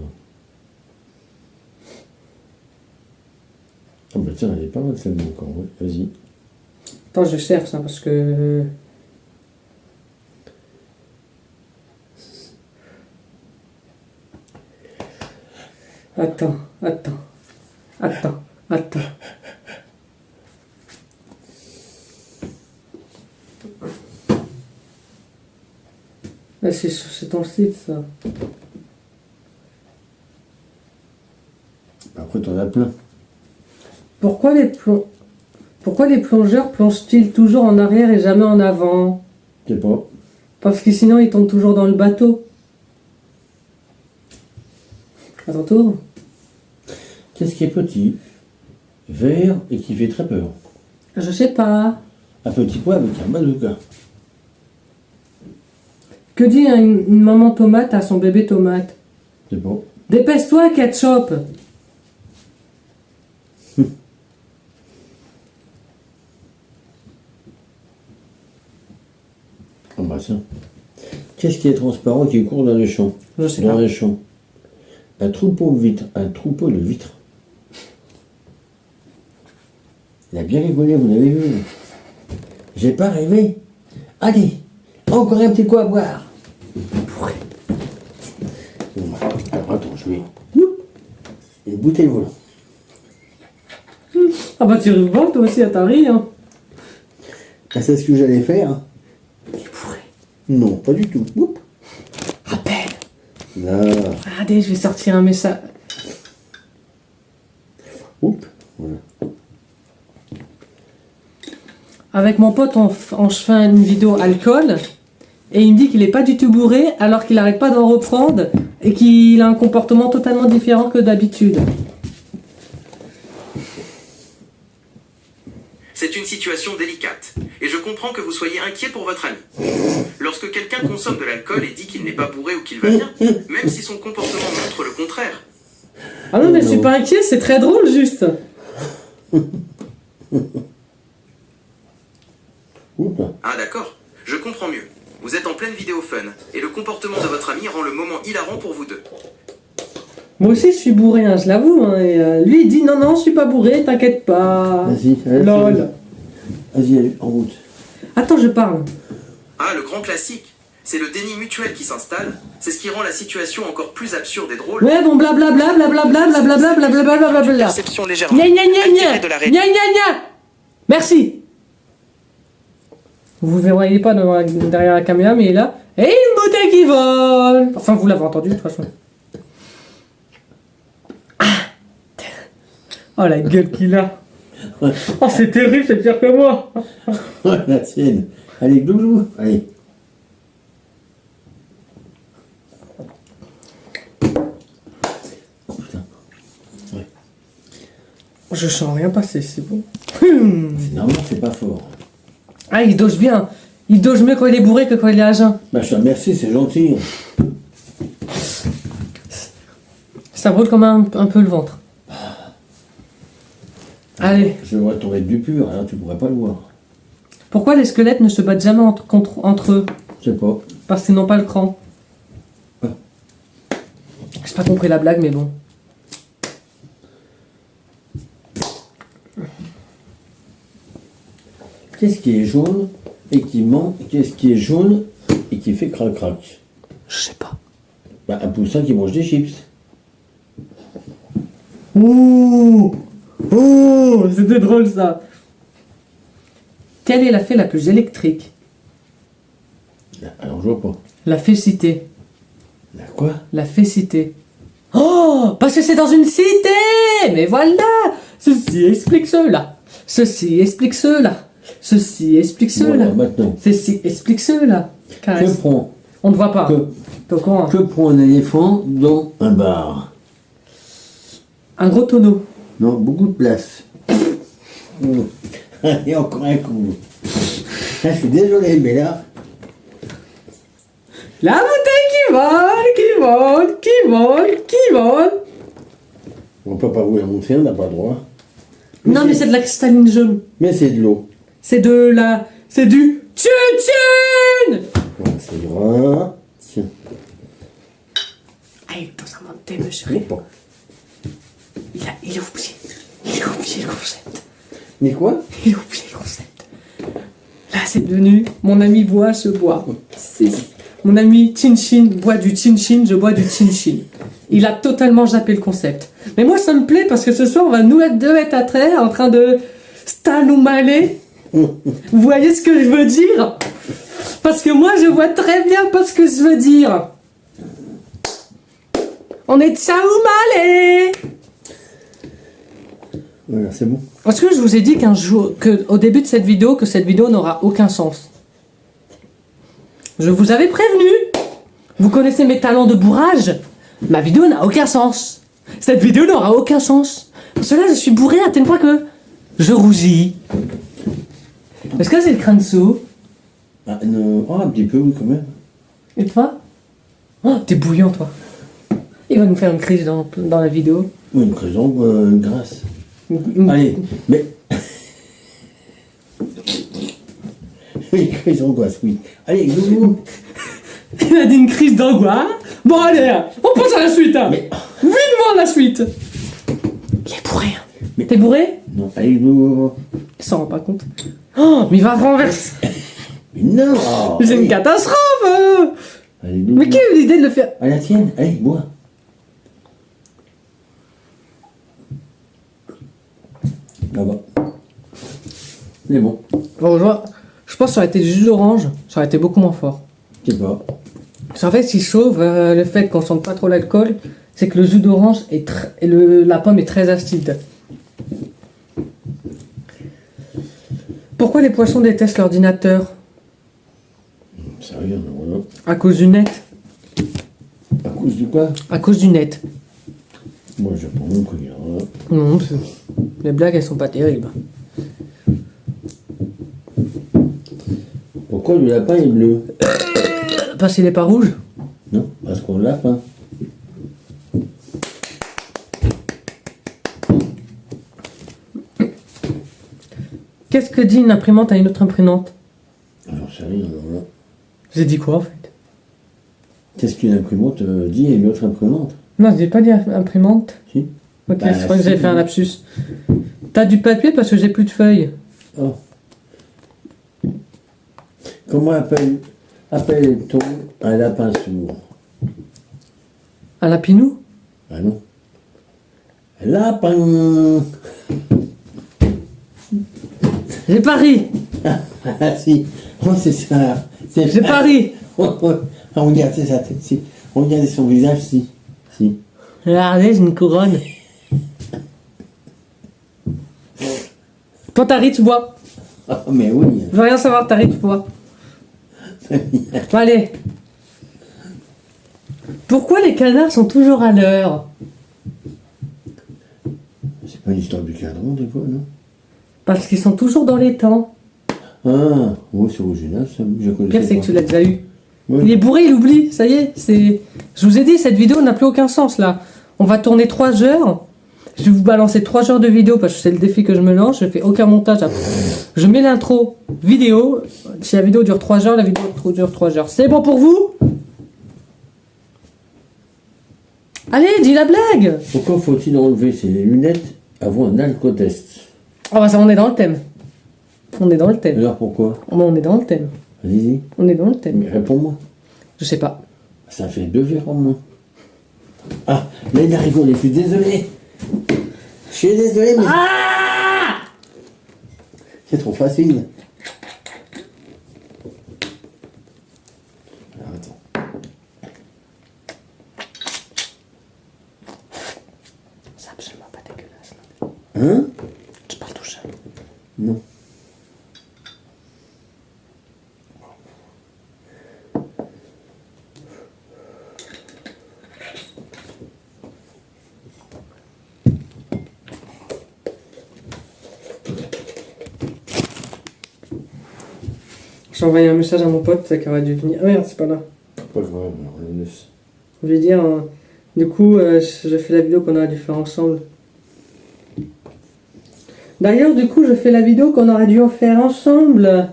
Ah bah tiens, elle est pas mal celle-là encore, ouais, vas-y. Attends, je cherche ça parce que... Attends. Ah, c'est ton site ça. Après t'en as plein. Pourquoi les plongeurs plongent-ils toujours en arrière et jamais en avant? Je sais pas. Parce que sinon ils tombent toujours dans le bateau. À ton tour. Qu'est-ce qui est petit, vert et qui fait très peur? Je sais pas. Un petit pois avec un bazooka. Que dit une maman tomate à son bébé tomate? C'est bon. Dépêche-toi, ketchup! Ah bah ça. Qu'est-ce qui est transparent qui court dans les champs? Je sais Dans pas. les champs. Un troupeau de vitres. Un troupeau de vitres. Il a bien rigolé, vous l'avez vu. J'ai pas rêvé. Allez, encore un petit coup à boire. Alors attends, je vais... Une bouteille volante. Ah bah tu rigoles toi aussi à ta rire. Hein. Ah, c'est ce que j'allais faire. Il est bourré. Non, pas du tout. Oups. Rappel. Là. Regardez, je vais sortir un message. Oups. Voilà. Avec mon pote, je fais une vidéo alcool. Et il me dit qu'il est pas du tout bourré alors qu'il arrête pas d'en reprendre et qu'il a un comportement totalement différent que d'habitude. C'est une situation délicate, et je comprends que vous soyez inquiet pour votre ami. Lorsque quelqu'un consomme de l'alcool et dit qu'il n'est pas bourré ou qu'il va bien, même si son comportement montre le contraire. Ah non mais je suis pas inquiet, c'est très drôle juste. Oups. Ah d'accord, je comprends mieux. Vous êtes en pleine vidéo fun, et le comportement de votre ami rend le moment hilarant pour vous deux. Moi aussi je suis bourré, hein, je l'avoue. Hein, et lui il dit non je suis pas bourré, t'inquiète pas. Vas-y, allez, Lol. Vas-y, allez, en route. Attends je parle. Ah, le grand classique, c'est le déni mutuel qui s'installe. C'est ce qui rend la situation encore plus absurde et drôle. Ouais bon blablabla blablabla blablabla blablabla blablabla. Perception légèrement Gna gna gna altérée gna de la gna gna gna. Merci. Vous ne voyez pas derrière la caméra mais il est là. Et une bouteille qui vole. Enfin vous l'avez entendu de toute façon. Oh la gueule qu'il a. Oh c'est terrible, c'est pire que moi. Ouais, la tienne. Allez, gloulou. Allez. Oh putain. Ouais. Je sens rien passer, c'est bon. Normalement, c'est pas fort. Ah il doge bien. Il doge mieux quand il est bourré que quand il est à jeun. Bah, je te remercie, c'est gentil. Ça brûle comme un peu le ventre. Allez. Je devrais tomber du pur, alors tu pourrais pas le voir. Pourquoi les squelettes ne se battent jamais entre eux? Je sais pas. Parce qu'ils n'ont pas le cran. Ah. J'ai pas compris la blague, mais bon. Qu'est-ce qui est jaune et qui ment? Qu'est-ce qui est jaune et qui fait crac-crac? Je sais pas. Bah, un poussin qui mange des chips. Ouh! Ouh! C'était drôle ça. Quelle est la fée la plus électrique? Alors, je vois pas. La fécité. La quoi? La fécité. Oh! Parce que c'est dans une cité! Mais voilà! Ceci explique cela. Ceci explique cela. Ceci explique Bon, cela. alors, maintenant, Ceci explique cela. que prend, On ne voit pas. que, T'es au courant, hein. que prend un éléphant dans un bar? Un gros tonneau. Non, beaucoup de place. Et encore un coup. Ah, je suis désolé, mais là, La bouteille qui vole, qui vole, qui vole, qui vole. on peut pas vous la montrer, on n'a pas le droit. Non, mais c'est de la cristalline jaune. Mais c'est de l'eau. C'est de la... C'est du... Tchun-tchun. Voilà, c'est vrai. Tiens. Ah, il est dans un monde de monsieur. Je sais pas. Il a oublié. Il a oublié le concept. Mais quoi? Il a oublié le concept. Là, c'est devenu... Mon ami boit, je bois. Mon ami Chin-Chin boit du Chin-Chin, je bois du Chin-Chin. Il a totalement zappé le concept. Mais moi, ça me plaît parce que ce soir, on va nous être deux à terre en train de Stalumale. Vous voyez ce que je veux dire? Parce que moi, je vois très bien pas ce que je veux dire. On est Tsaoumale. Voilà, c'est bon. Est-ce que je vous ai dit au début de cette vidéo, que cette vidéo n'aura aucun sens? Je vous avais prévenu. Vous connaissez mes talents de bourrage. Ma vidéo n'a aucun sens. Cette vidéo n'aura aucun sens. Parce que là, je suis bourré à tel point que je rougis. Est-ce que c'est le crâne sous? Ah, non. Oh, un petit peu, oui, quand même. Et toi? Oh, t'es bouillant, toi. Il va nous faire une crise dans la vidéo. Oui, une présence grasse. Allez, mais. Une crise d'angoisse, oui. Allez, Loulou. Il a dit une crise d'angoisse. Bon, allez, on passe à la suite. Hein. Mais. Vite-moi la suite. Il est bourré. Hein. Mais- T'es bourré? Non, allez, Loulou. Il s'en rend pas compte. Oh, mais il va renverser. Mais non. C'est une Allez. catastrophe. Allez, Loulou. Mais quelle est l'idée de le faire? À la tienne, allez, moi. Là-bas. Mais bon, Bon, je pense que ça aurait été du jus d'orange, ça aurait été beaucoup moins fort. je sais pas. Parce qu'en fait, ce qui sauve le fait qu'on sente pas trop l'alcool, c'est que le jus d'orange la pomme est très acide. Pourquoi les poissons détestent l'ordinateur? Sérieux, voilà. À cause du net. À cause de quoi? À cause du net. Moi, je prends mon prix. Voilà. Non, les blagues, elles sont pas terribles. Pourquoi le lapin est bleu? Parce qu'il est pas rouge. Non, parce qu'on l'a pas. Qu'est-ce que dit une imprimante à une autre imprimante? J'en sais rien, alors là. J'ai dit quoi en fait? Qu'est-ce qu'une imprimante dit à une autre imprimante? Non, j'ai pas dit imprimante. Si. Ok, Bah, je crois que si. j'avais fait un lapsus. T'as du papier parce que j'ai plus de feuilles. Oh. Comment appelle-t-on un lapin sourd? Un lapinou? Ah non. Un lapin. J'ai pas ri. Ah si. Oh, c'est ça. J'ai pas ri. Ah, regardez sa tête, si. Regardez son visage, si. Si. Regardez, j'ai une couronne. Toi, t'as ri, tu bois. Oh, mais oui. Je veux rien savoir, t'as ri, tu bois. Bon, allez. Pourquoi les canards sont toujours à l'heure? C'est pas une histoire du cadran, des fois, non? Parce qu'ils sont toujours dans les temps. Ah, oui, c'est original, ça. Je Le connaissais pire, c'est pas. que tu l'as déjà eu. Oui. Il est bourré, il oublie, ça y est. Je vous ai dit, cette vidéo n'a plus aucun sens là. On va tourner 3 heures. Je vais vous balancer 3 heures de vidéo parce que c'est le défi que je me lance. Je fais aucun montage après. Je mets l'intro vidéo. Si la vidéo dure 3 heures, la vidéo dure 3 heures. C'est bon pour vous? Allez, dis la blague! Pourquoi faut-il enlever ses lunettes avant un alcotest? Oh bah ça, on est dans le thème. On est dans le thème. Alors pourquoi? Oh, bah, on est dans le thème. Vas-y, On est dans le thème. mais réponds-moi. Je sais pas. Ça fait 2 verres en moins. Ah, mais il a rigolé, je suis désolé. Je suis désolé, mais Ah! c'est trop facile. Alors, attends. C'est absolument pas dégueulasse. Hein? Tu parles tout seul. Non. J'ai envoyé un message à mon pote qui aurait dû venir. Ah merde, c'est pas là. Pas grave, on le laisse. Je vais dire, du coup, je fais la vidéo qu'on aurait dû faire ensemble. D'ailleurs, du coup, je fais la vidéo qu'on aurait dû en faire ensemble.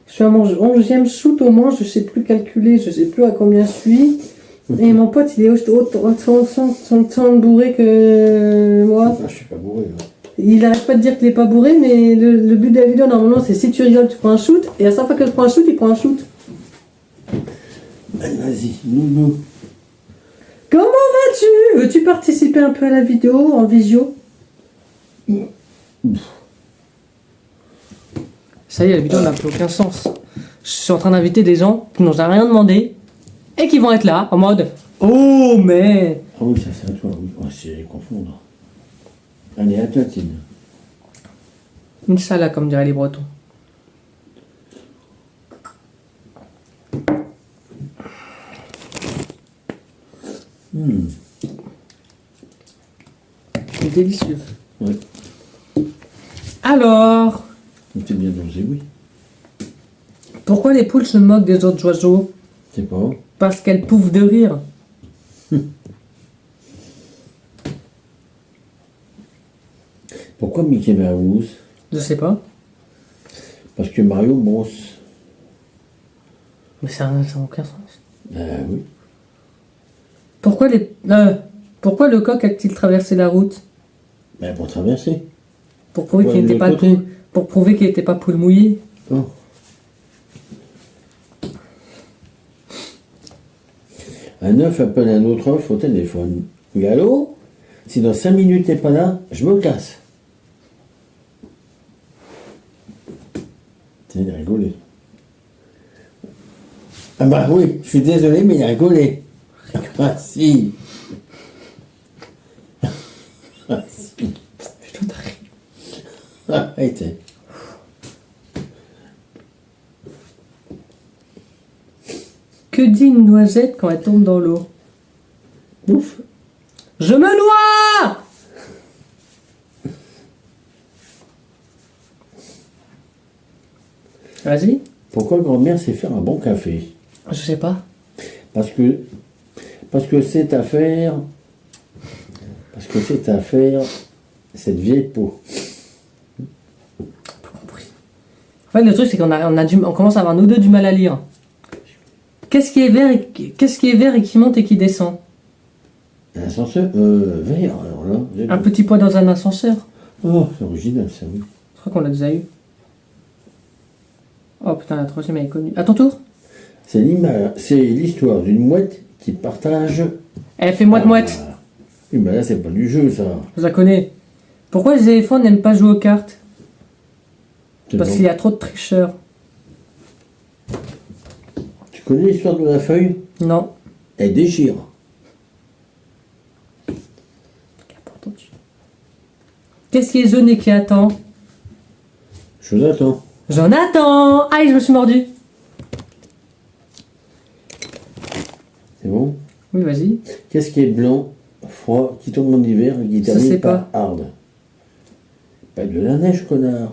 Je suis à mon 11e shoot au moins, je sais plus calculer, je sais plus à combien je suis. Et mon pote, il est autant bourré que moi. Ah, je suis pas bourré, là. Il arrête pas de dire qu'il est pas bourré, mais le but de la vidéo, normalement, c'est si tu rigoles, tu prends un shoot. Et à chaque fois que je prends un shoot, il prend un shoot. Allez, vas-y, nous. Comment vas-tu? Veux-tu participer un peu à la vidéo en visio? Ça y est, la vidéo n'a plus aucun sens. Je suis en train d'inviter des gens qui n'ont rien demandé et qui vont être là en mode oh mais Ah oui, ça c'est à toi, oui. Oh, c'est confondre. Allez, à toi, Tine. Inch'Allah comme diraient les Bretons. C'est délicieux. Ouais. Alors, T'es bien mangé, oui. pourquoi les poules se moquent des autres oiseaux? C'est pas. Parce qu'elles pouffent de rire. Pourquoi Mickey Mouse? Je sais pas. Parce que Mario brosse. Mais ça n'a aucun sens. Oui. Pourquoi le coq a-t-il traversé la route? Ben, pour traverser. Pour prouver Ouais, qu'il de n'était pas l'autre côté. pour prouver qu'il n'était pas poule mouillée. Oh. Un œuf appelle un autre œuf au téléphone. Oui, allô? Si dans 5 minutes t'es pas là, je me casse. Il a rigolé. Ah bah oui, je suis désolé, mais il a rigolé. Ah si. Ah si. Putain, t'as ri. Ah, arrêtez. Que dit une noisette quand elle tombe dans l'eau? Ouf. Je me noie! Vas-y. Pourquoi grand-mère sait faire un bon café? Je sais pas. Parce que c'est à faire. Parce que c'est à faire cette vieille peau. Pas compris. En fait, le truc, c'est on commence à avoir nous deux du mal à lire. Qu'est-ce qui est vert et qui monte et qui descend? Un ascenseur vert, alors là. Un petit poids dans un ascenseur. Oh, c'est original ça, oui. Je crois qu'on l'a déjà eu. Oh putain, la troisième elle est connue. À ton tour? C'est l'histoire d'une mouette qui partage. Elle fait moite-moite. Ah. Oui, mais là, c'est pas du jeu, ça. Je la connais. Pourquoi les éléphants n'aiment pas jouer aux cartes? Parce qu'il y a trop de tricheurs. Tu connais l'histoire de la feuille? Non. Elle déchire. Qu'est-ce qui est jaune et qui attend? Jonathan. Jonathan! Aïe, je me suis mordu. C'est bon? Oui, vas-y. Qu'est-ce qui est blanc, froid, qui tombe en hiver et qui Ça, termine c'est par pas. hard? Pas de la neige, connard.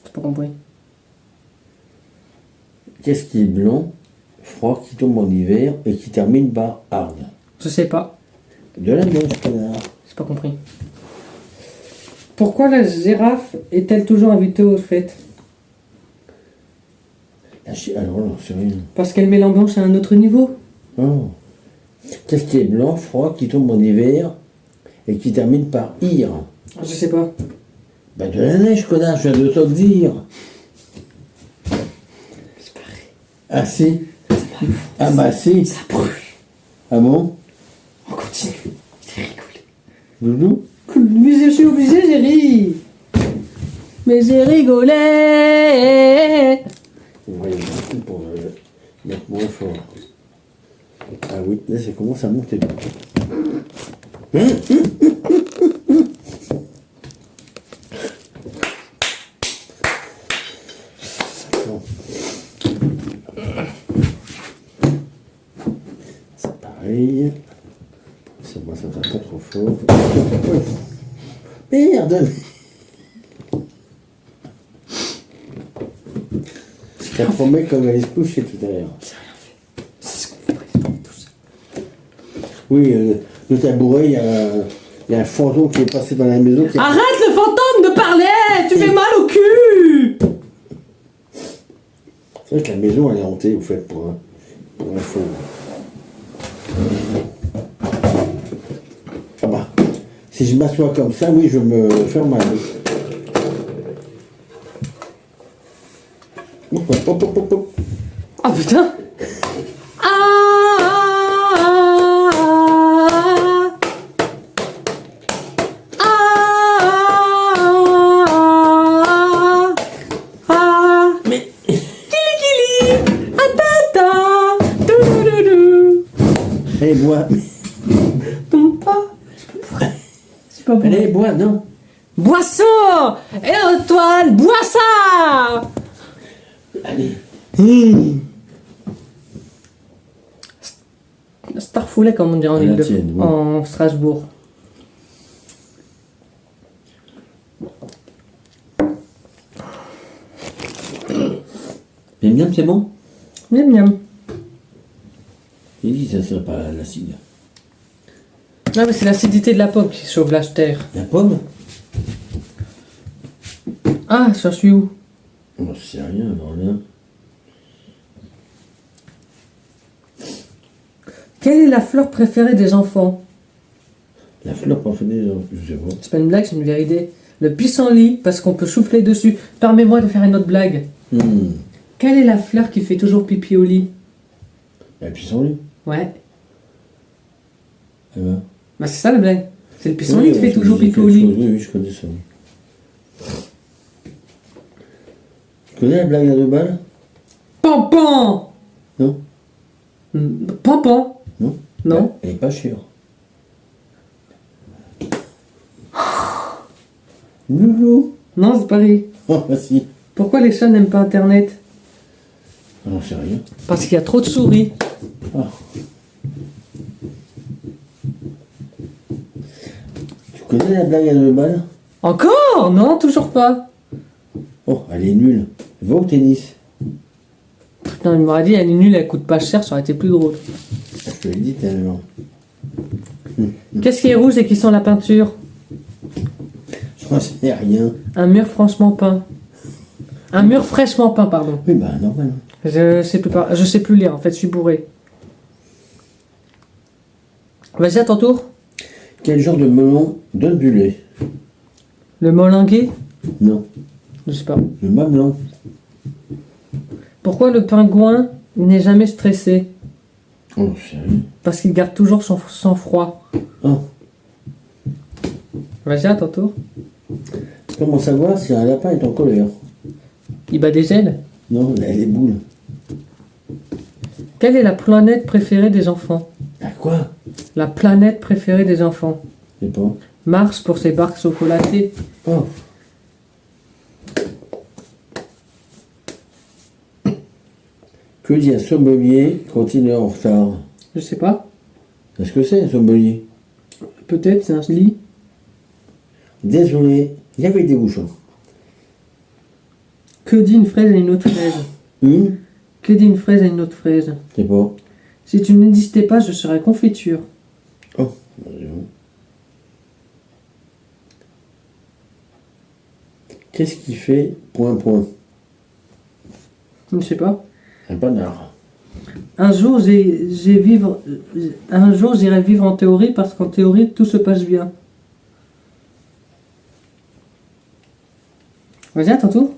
J'ai pas compris. Qu'est-ce qui est blanc, froid, qui tombe en hiver et qui termine par hard? Je sais pas. De la neige, connard. J'ai pas compris. Pourquoi la girafe est-elle toujours invitée aux fêtes? Alors là, c'est rien. Parce qu'elle met l'ambiance à un autre niveau. Oh. Qu'est-ce qui est blanc, froid, qui tombe en hiver et qui termine par ir? Je sais pas. Bah de la neige, connard, je viens de te le dire. C'est pareil. Ah si. Ah bah si. Ça brûle. Ah bon? On continue. J'ai rigolé. Doudou? Mais je suis obligé, j'ai ri. Mais j'ai rigolé. On va y aller un coup pour mettre moins fort. Ah oui, là ça commence à monter. Bon. C'est pareil. Moi ça va pas trop fort. Merde! Ça promet qu'on allait se coucher tout à l'heure. Oui, le tabouret, il y a un fantôme qui est passé dans la maison. Arrête le fantôme de parler. Tu fais mal au cul. C'est vrai que la maison, elle est hantée, au fait, pour info. Ah bah, si je m'assois comme ça, oui, je vais me faire mal. Hop, hop, hop, hop, hop. Ah putain. Mais allez, bois. Tombe pas. C'est pas bon. Allez, bois, non. Boisson. Et Antoine, bois ça. Allez. Starfoulet, comme on dirait en, À la tienne, oui. en Strasbourg. Miam miam, c'est bon? Miam miam. Il dit ça serait pas l'acide. Ah mais c'est l'acidité de la pomme qui sauve la terre. La pomme? Ah, ça suis où? On sait rien, alors là. Quelle est la fleur préférée des enfants? La fleur préférée, je sais pas. C'est pas une blague, c'est une vérité. Le pissenlit, parce qu'on peut souffler dessus. Permets-moi de faire une autre blague. Quelle est la fleur qui fait toujours pipi au lit? La pissenlit. Ouais. Eh ben. Bah c'est ça la blague. C'est le pissenlit Oui, qui fait ça me toujours dit pipi au quelque lit. chose. Oui, oui, je connais ça. connais la blague à 2 balles? Pampan. Non? Pampan. Non? Non. Elle est pas chère. Loulou. Non, c'est pareil. Oh, bah si. Pourquoi les chats n'aiment pas Internet? J'en sais rien. Parce qu'il y a trop de souris. Ah. Tu connais la blague à 2 balles? Encore? Non, toujours pas. Oh, elle est nulle. Va au tennis. Putain, il m'aurait dit, elle est nulle, elle coûte pas cher, ça aurait été plus drôle. Je te l'ai dit tellement. Qu'est-ce qui est rouge et qui sent la peinture? Je n'en sais rien. Un mur franchement peint. Un mur fraîchement peint, pardon. Oui, bah normal. Je sais plus lire, en fait, je suis bourré. Vas-y, à ton tour. Quel genre de melon donne du lait? Le molinguer? Non, Je sais pas. le mamelon. Pourquoi le pingouin n'est jamais stressé? Oh, sérieux? Parce qu'il garde toujours son sang-froid. Oh, Vas-y, à ton tour. comment savoir si un lapin est en colère? Il bat des ailes. Non, elle a les boules. Quelle est la planète préférée des enfants? À quoi? La planète préférée des enfants. Je sais pas. Mars pour ses barques chocolatées. Oh. Que dit un sommelier quand il est en retard? Je sais pas. Qu'est-ce que c'est un sommelier? Peut-être c'est un lit. Désolé, il y avait des bouchons. Que dit une fraise à une autre fraise? Une? Que dit une fraise à une autre fraise? Je sais pas. Si tu n'existais pas, je serais confiture. Oh, voyons. Qu'est-ce qui fait point point? Je ne sais pas. Un panard. Un jour, j'irai vivre en théorie parce qu'en théorie, tout se passe bien. Vas-y, à ton tour.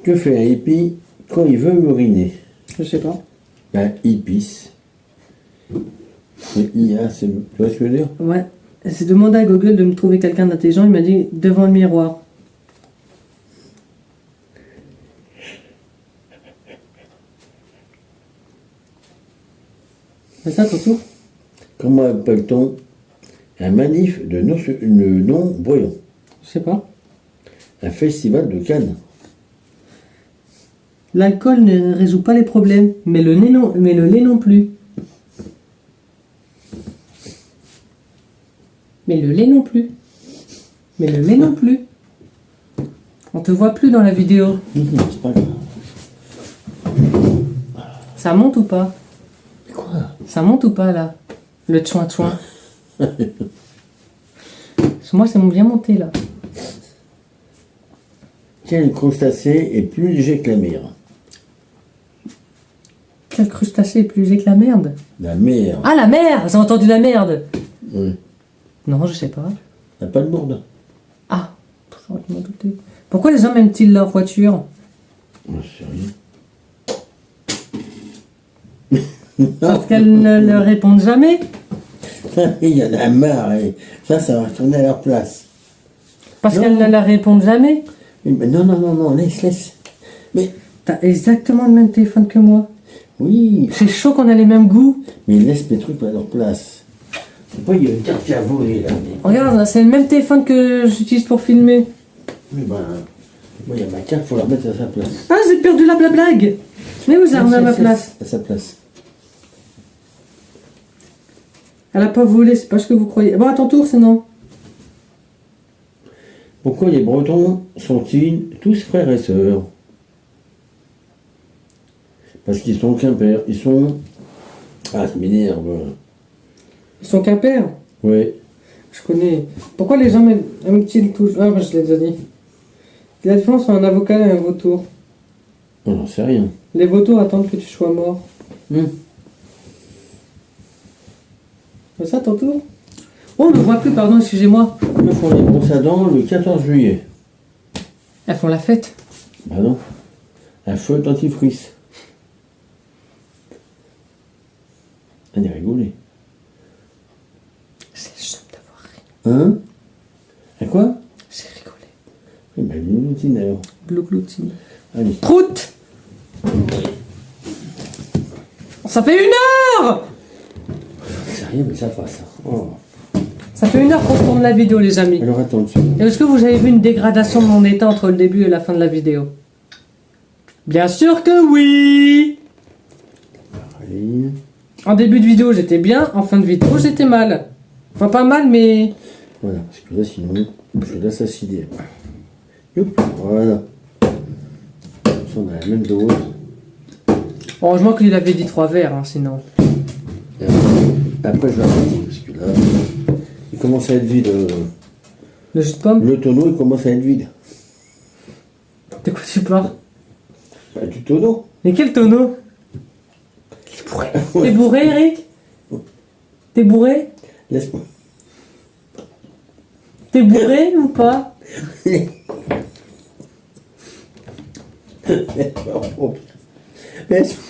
Que fait un hippie quand il veut uriner? Je sais pas. Ben, il pisse. Le IA, c'est... Tu vois ce que je veux dire? Ouais. J'ai demandé à Google de me trouver quelqu'un d'intelligent. Il m'a dit devant le miroir. Vas-y, à ton tour. Comment appelle-t-on un manif de non-voyants? Je sais pas. Un festival de Cannes. L'alcool ne résout pas les problèmes, mais le lait non plus. Mais le lait non plus. Mais le lait non plus. On te voit plus dans la vidéo. C'est pas grave. Ça monte ou pas? Quoi? Ça monte ou pas là? Le tchouin-tchouin. Parce que moi, c'est bien monté là. Quel crustacé est plus léger que la mer? Quel crustacé est plus léger que la merde? La mer. Ah, la mer! J'ai entendu la merde! Oui. Non, je sais pas. T'as pas de bourde? Ah, j'aurais dû m'en douter. Pourquoi les gens aiment-ils leur voiture? Oh, sérieux? Parce qu'elles ne leur répondent jamais. Il y en a marre. Et ça va retourner à leur place. Parce Non. qu'elles ne leur répondent jamais. Mais non, laisse. Mais T'as exactement le même téléphone que moi. oui, C'est chaud qu'on a les mêmes goûts. mais laisse mes trucs à leur place. C'est pas, il y a une carte qui a volé là. Mais... Regarde, c'est le même téléphone que j'utilise pour filmer. Oui, ben, moi, il y a ma carte, faut la remettre à sa place. Ah, j'ai perdu la blague. Mais vous avez à ma place. À sa place. Elle a pas volé, c'est pas ce que vous croyez. Bon, à ton tour, sinon. Pourquoi les Bretons sont-ils tous frères et sœurs? Parce qu'ils sont qu'un père. Ils sont... Ah, ça m'énerve. Ils sont qu'un père. Ouais. Je connais. Pourquoi les gens aiment-ils toujours... Ah, bah, je l'ai déjà dit. La différence entre un avocat et un vautour. On n'en sait rien. Les vautours attendent que tu sois mort. C'est ça, ton tour? Oh, on ne voit plus, pardon, excusez-moi. Que font les brosses à dents le 14 juillet? Elles font la fête. Bah non. Un feu dentifrice. Elle est rigolée. C'est le seum d'avoir ri. Hein? À quoi? J'ai rigolé. gloutine d'ailleurs. Gloutine. Allez. Prout. Ça fait 1 heure. C'est rien, mais ça passe. Oh. Ça fait 1 heure qu'on tourne la vidéo, les amis. Alors attends une seconde. Est-ce que vous avez vu une dégradation de mon état entre le début et la fin de la vidéo? Bien sûr que oui. Allez. En début de vidéo, j'étais bien. En fin de vidéo, j'étais mal. Enfin, pas mal, mais... Voilà, parce que là, sinon, je laisse assassiner. Youp, voilà. Ça, on a la même dose. Heureusement qu'il avait dit 3 verres, hein, sinon. Et après, je vais arrêter, parce que là, il commence à être vide. Le jus de pomme? Le tonneau, il commence à être vide. De quoi tu parles? Bah, du tonneau. Mais quel tonneau? T'es bourré, Eric? T'es bourré? Laisse-moi. T'es bourré ou pas? Laisse-moi.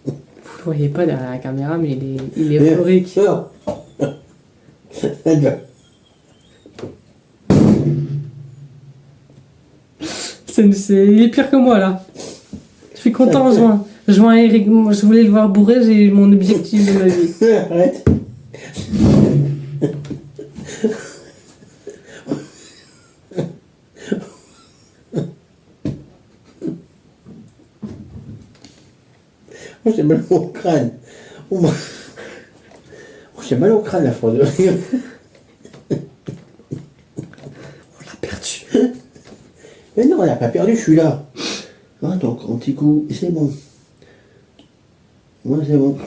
Vous le voyez pas derrière la caméra, mais il est euphorique. Non. Il est pire que moi, là. Je suis content, je joins Eric. Moi, je voulais le voir bourré, j'ai mon objectif de ma vie. Arrête. Moi j'ai mal au crâne. J'ai mal au crâne à force de rire. On l'a perdu. Mais non, on l'a pas perdu, je suis là. Ah, donc, un petit coup, c'est bon. Ouais, c'est bon.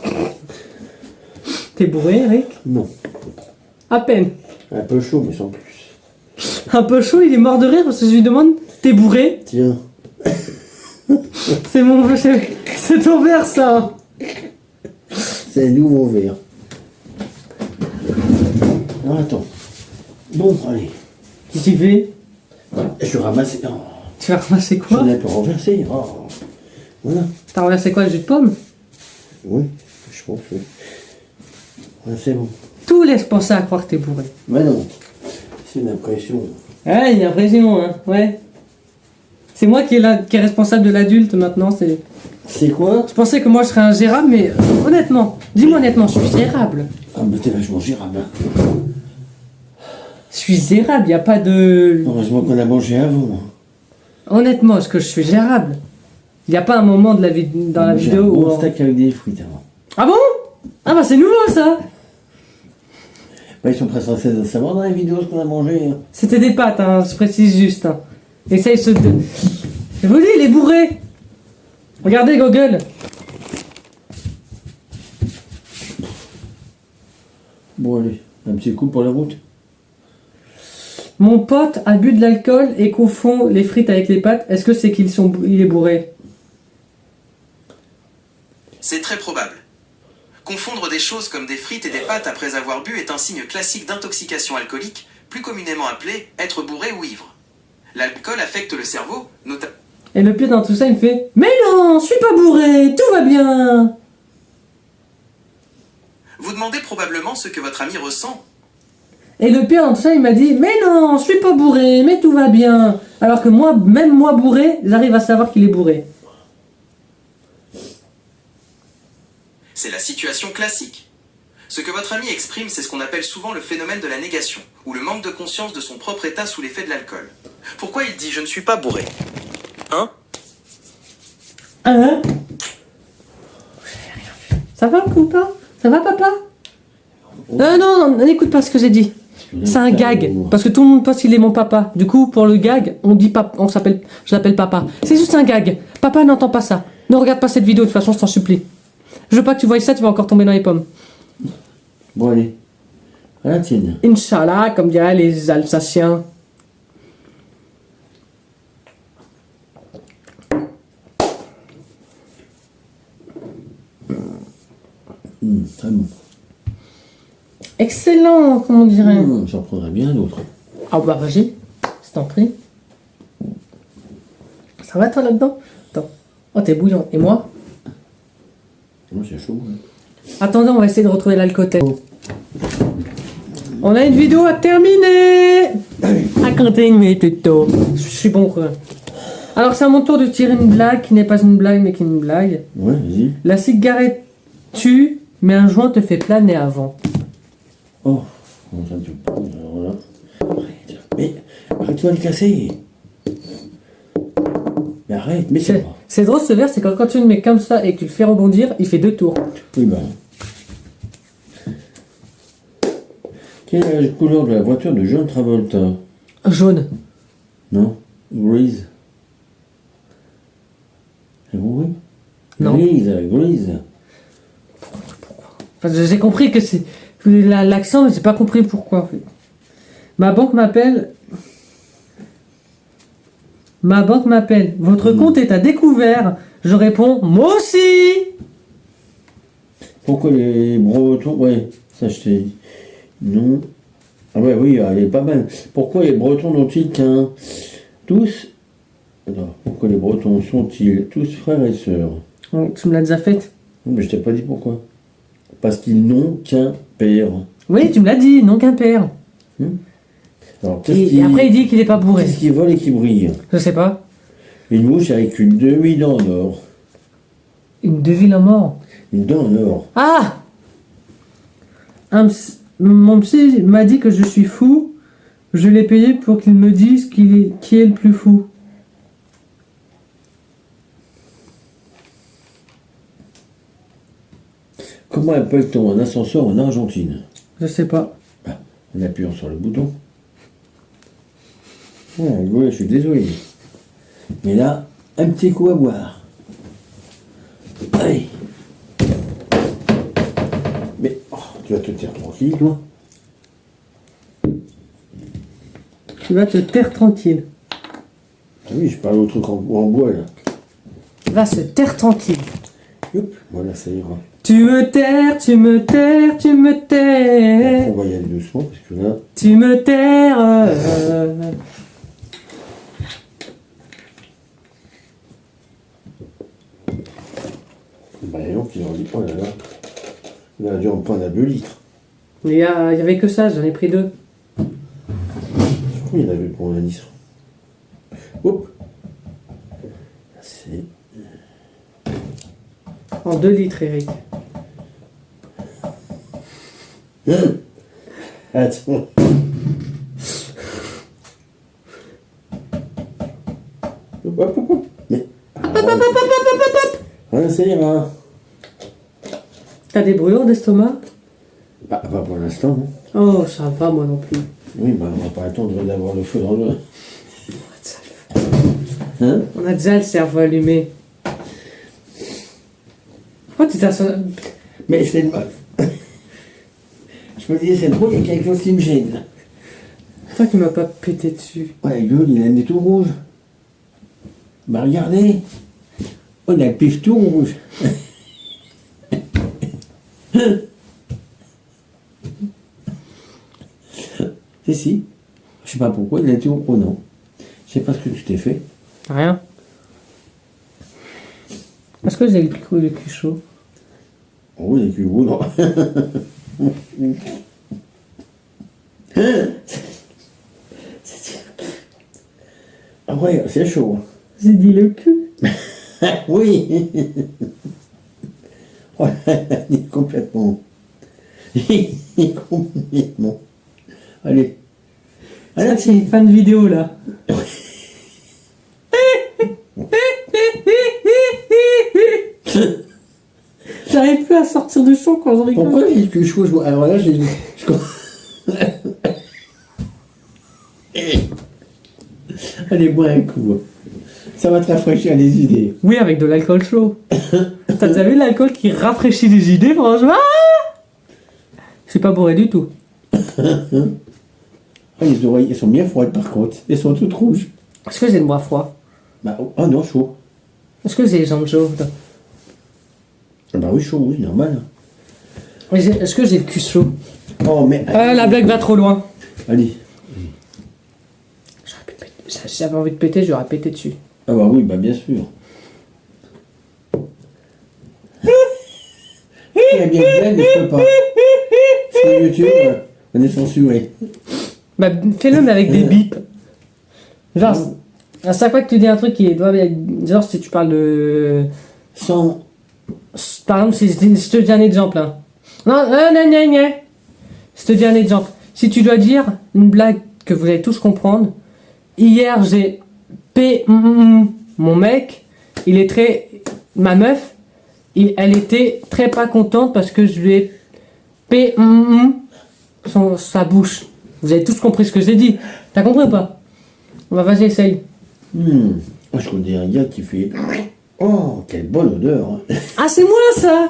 T'es bourré, Eric? Non. À peine. Un peu chaud, mais sans plus. Un peu chaud, il est mort de rire parce que je lui demande, t'es bourré? Tiens. C'est ton verre, ça. C'est un nouveau verre. Alors, attends. Bon, allez. Qu'est-ce que tu fais? Je vais ramasser. Oh, Tu vas ramasser quoi? j'en ai pas renversé. Oh. Voilà. T'as renversé quoi, le jus de pomme? Oui, je pense. Oui. Ouais, c'est bon. Tout laisse penser à croire que t'es bourré. Mais non. C'est une impression. Ah, il y a l'impression, hein, ouais. C'est moi qui est responsable de l'adulte maintenant, c'est... C'est quoi? Je pensais que moi je serais ingérable, mais honnêtement, dis-moi honnêtement, je suis gérable. Ah, mais t'es vachement gérable. Hein. Je suis gérable, y a pas de... Heureusement qu'on a mangé avant. Honnêtement, est-ce que je suis gérable? Y a pas un moment de dans la J'ai vidéo un où... bon steak avec des fruits avant. Ah bon? Ah bah c'est nouveau ça! Bah, ils sont pas censés de savoir dans les vidéos ce qu'on a mangé. Hein. C'était des pâtes, hein, je précise juste. Hein. Essaye ce... Je vous dis, il est bourré! Regardez Google! Bon, allez, un petit coup pour la route. Mon pote a bu de l'alcool et confond les frites avec les pâtes. Est-ce que c'est il est bourré? C'est très probable. Confondre des choses comme des frites et des pâtes après avoir bu est un signe classique d'intoxication alcoolique, plus communément appelé être bourré ou ivre. L'alcool affecte le cerveau, notamment... Et le pire dans tout ça, il me fait « Mais non, je suis pas bourré, tout va bien !» Vous demandez probablement ce que votre ami ressent. Et le pire dans tout ça, il m'a dit « Mais non, je suis pas bourré, mais tout va bien !» Alors que moi, même moi bourré, j'arrive à savoir qu'il est bourré. C'est la situation classique. Ce que votre ami exprime, c'est ce qu'on appelle souvent le phénomène de la négation, ou le manque de conscience de son propre état sous l'effet de l'alcool. Pourquoi il dit « je ne suis pas bourré » Hein? Hein? Ça va ou pas? Ça va papa? Non, n'écoute pas ce que j'ai dit. C'est un gag, parce que tout le monde pense qu'il est mon papa. Du coup, pour le gag, on dit papa, je l'appelle papa. C'est juste un gag. Papa n'entend pas ça. Ne regarde pas cette vidéo, de toute façon, je t'en supplie. Je veux pas que tu voies ça, tu vas encore tomber dans les pommes. Bon, allez. À la tienne. Inch'Allah, comme diraient les Alsaciens. Très bon. Excellent, comme on dirait. J'en prendrais bien d'autres. Ah bah vas-y, je t'en prie. Ça va toi là-dedans? Attends. Oh t'es bouillant. Et moi? Moi c'est chaud. Hein. Attendez, on va essayer de retrouver l'alcool. On a une vidéo à terminer. À Continue, tuto. Je suis bon, quoi. Alors, c'est à mon tour de tirer une blague qui n'est pas une blague, mais qui est une blague. Ouais, vas-y. La cigarette tue, mais un joint te fait planer avant. Oh, comment ça me fait pas, alors là. Arrête. Mais arrête-toi de le casser. Mais arrête, mais c'est pas. C'est drôle ce verre, c'est quand tu le mets comme ça et que tu le fais rebondir, il fait 2 tours. Oui, bah. Quelle est la couleur de la voiture de John Travolta? Jaune. Non? Grise. C'est compris? Non. Grise. Enfin, j'ai compris que c'est l'accent, mais j'ai pas compris pourquoi. En fait. Ma banque m'appelle. Votre compte est à découvert. Je réponds, moi aussi. Pourquoi les Bretons... Ouais, ça je t'ai dit. Non. Ah ouais, oui, elle est pas mal. Pourquoi les Bretons n'ont-ils qu'un... Tous... Attends, pourquoi les Bretons sont-ils tous frères et sœurs? Oh, tu me l'as déjà faite. Non, mais je t'ai pas dit pourquoi. Parce qu'ils n'ont qu'un père. Oui, tu me l'as dit, non qu'un père. Alors, Et après, il dit qu'il est pas bourré. Qu'est-ce qui vole et qui brille? Je sais pas. Une mouche avec une demi-dent en or. Une devine en mort. Une dent en or. Ah mon psy m'a dit que je suis fou. Je l'ai payé pour qu'il me dise qui est le plus fou. Comment appelle-t-on un ascenseur en Argentine? Je sais pas. Bah, en appuyant sur le bouton. Ouais, je suis désolé. Mais là, un petit coup à boire. Allez. Mais, oh, tu vas te taire tranquille, toi. Tu vas te taire tranquille. Ah oui, je parle au truc en bois, là. Va se taire tranquille. Hop, voilà, ça ira. Tu me terres, tu me terres, tu me terres. On va y aller doucement, parce que là... Tu me terres. Bah, non, il leur dit, oh là là. Il a dû en prendre à 2 litres. Il y avait que ça, j'en ai pris 2. Pourquoi il avait pour un 10? Hop. C'est... En 2 litres, Eric. Attends. Hop. Mais... Voilà, ça ira. T'as des brûlures d'estomac? Bah, pas pour l'instant, non. Oh, ça va, moi non plus. Oui, bah, on va pas attendre d'avoir le feu dans le... On a déjà le cerveau allumé. Pourquoi tu t'as... Mais c'est mal. Je me disais, c'est drôle, il y a quelque chose qui me gêne. Toi qui m'as pas pété dessus. Oh, la gueule, il a le nez tout rouge. Bah, regardez. Oh, il a le pif tout rouge. Si. Je sais pas pourquoi, il a tout... Oh non. Je sais pas ce que tu t'es fait. Rien. Est-ce que j'ai le cul chaud? Oh oui, il a cul gros, non. Ah ouais, c'est chaud. J'ai dit le cul. Oui. Oh là là, il est complètement... Il est complètement... Allez. Ça, c'est une fin de vidéo, là. J'arrive plus à sortir du son quand je rigole. Pourquoi j'ai le cul chaud? Alors là, j'ai... Allez, bois un coup. Ça va te rafraîchir les idées. Oui, avec de l'alcool chaud. T'as déjà vu l'alcool qui rafraîchit les idées, franchement? Je suis pas bourré du tout. Ah, les oreilles, elles sont bien froides par contre. Elles sont toutes rouges. Est-ce que j'ai le bras froid? Bah, oh non, chaud. Est-ce que j'ai les jambes chaudes? Ah bah oui, chaud, oui, normal. Est-ce que j'ai le cul chaud? Oh, mais... La blague va trop loin. Allez. Si j'avais envie de péter, j'aurais pété dessus. Ah bah oui, bah bien sûr. Il y a bien de blague, mais je peux pas. Sur YouTube, on est censuré. Bah, fais-le, mais avec des bips. Genre, à chaque fois que tu dis un truc qui doit être. Genre, si tu parles de. Sans. Par exemple, si je te dis un exemple. Hein. Non, non, non, non. Je te dis un exemple. Si tu dois dire une blague que vous allez tous comprendre. Hier, j'ai mon mec, il est très. Ma meuf, elle était très pas contente parce que je lui ai sa bouche. Vous avez tous compris ce que j'ai dit. T'as compris ou pas? Bah, vas-y, essaye. Moi, je connais un gars qui fait. Oh, quelle bonne odeur. Hein. Ah, c'est moi ça.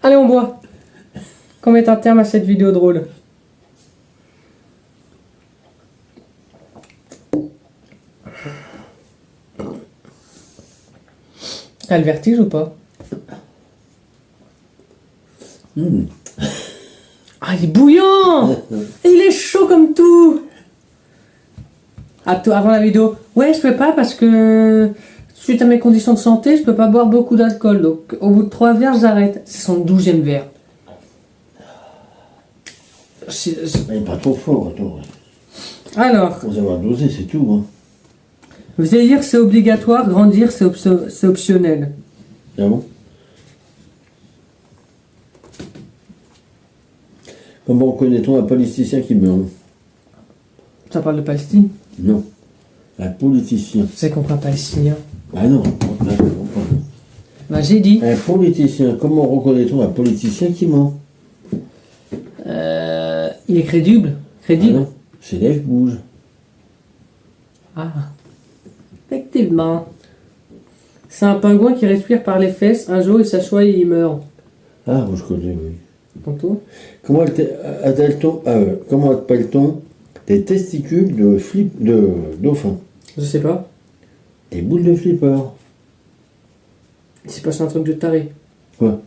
Allez, on boit. Qu'on mette un terme à cette vidéo drôle. T'as le vertige ou pas? Ah, il est bouillant. Il est chaud comme tout. Avant la vidéo. Ouais, je peux pas parce que suite à mes conditions de santé, je peux pas boire beaucoup d'alcool. Donc au bout de 3 verres, j'arrête. C'est son 12e verre. Mais pas trop fort, attends. Alors, Faut savoir doser, c'est tout. Hein. vous allez dire que c'est obligatoire, grandir c'est optionnel. Ah bon? Comment reconnaît-on un politicien qui meurt? Ça parle de Palestine. Non. Un politicien. C'est qu'on prend palestinien. Ah non, là, je comprends pas. Bah, j'ai dit. Un politicien, comment reconnaît-on un politicien qui ment? Il est crédible. Ah Crédible. non, ses lèvres bougent. Ah. Effectivement. C'est un pingouin qui respire par les fesses. Un jour, il s'assoit et il meurt. Ah, moi je connais, oui. Pour toi? Comment appelle-t-on des testicules de dauphin? Je sais pas. Des boules de flipper. C'est pas un truc de taré. Quoi?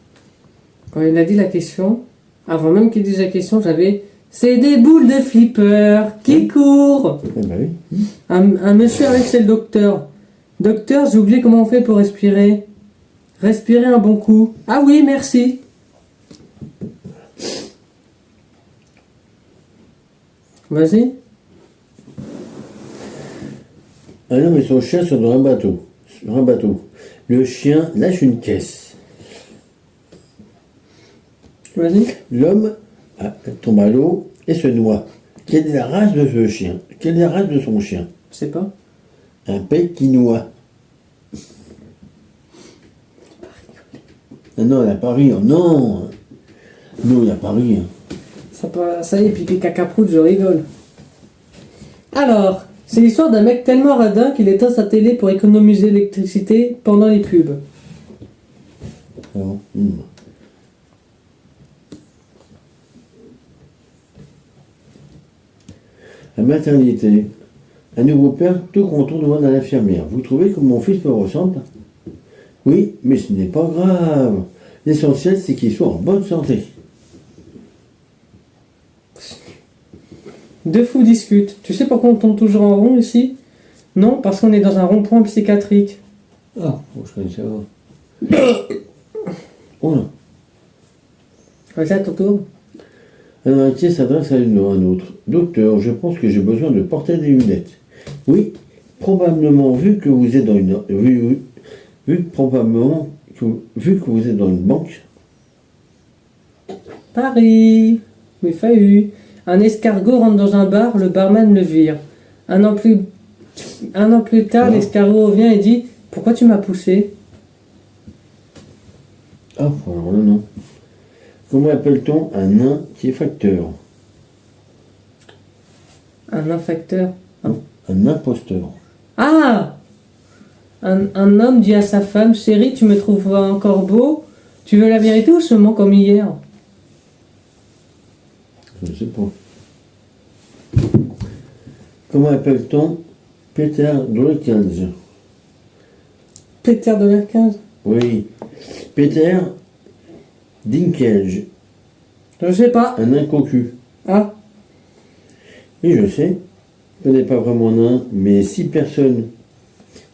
Quand il a dit la question, avant même qu'il dise la question, j'avais c'est des boules de flipper qui courent. Eh ben oui. Un monsieur avec c'est le docteur. Docteur, j'ai oublié comment on fait pour respirer. Respirer un bon coup. Ah oui, merci. Vas-y. Un homme et son chien sont dans un bateau. Sur un bateau. Le chien lâche une caisse. Vas-y. L'homme tombe à l'eau et se noie. Quelle est la race de ce chien? Quelle est la race de son chien? Je sais pas. Un pékinois. Ah non, il a pas rire. Non. Non, il a pas rire. Ça y est, pipi caca prout, je rigole. Alors, c'est l'histoire d'un mec tellement radin qu'il éteint sa télé pour économiser l'électricité pendant les pubs. Ah bon. La maternité. Un nouveau père tout content demande à l'infirmière. Vous trouvez que mon fils me ressemble? Oui, mais ce n'est pas grave. L'essentiel, c'est qu'il soit en bonne santé. Deux fous discutent. Tu sais pourquoi on tourne toujours en rond ici? Non, parce qu'on est dans un rond-point psychiatrique. Ah, bon, je connais ça. Oh là. Vas-y, à ton tour. Un inquiet s'adresse à un autre. Docteur, je pense que j'ai besoin de porter des lunettes. Oui, probablement, vu que vous êtes dans une banque. Paris. Oui, Fahu. Un escargot rentre dans un bar, le barman le vire. Un an plus tard, l'escargot revient et dit « Pourquoi tu m'as poussé ?» Ah, alors là, non. Comment appelle-t-on un nain qui est facteur? Un infacteur. Un imposteur. Ah! Un homme dit à sa femme « Chérie, tu me trouves encore beau? Tu veux la vérité ou seulement comme hier ?» Je ne sais pas. Comment appelle-t-on Peter Druckens? Peter de l'air 15. Oui. Peter Dinklage. Je sais pas. Un nain cocu. Ah. Oui, je sais. Ce n'est pas vraiment nain, mais 6 personnes.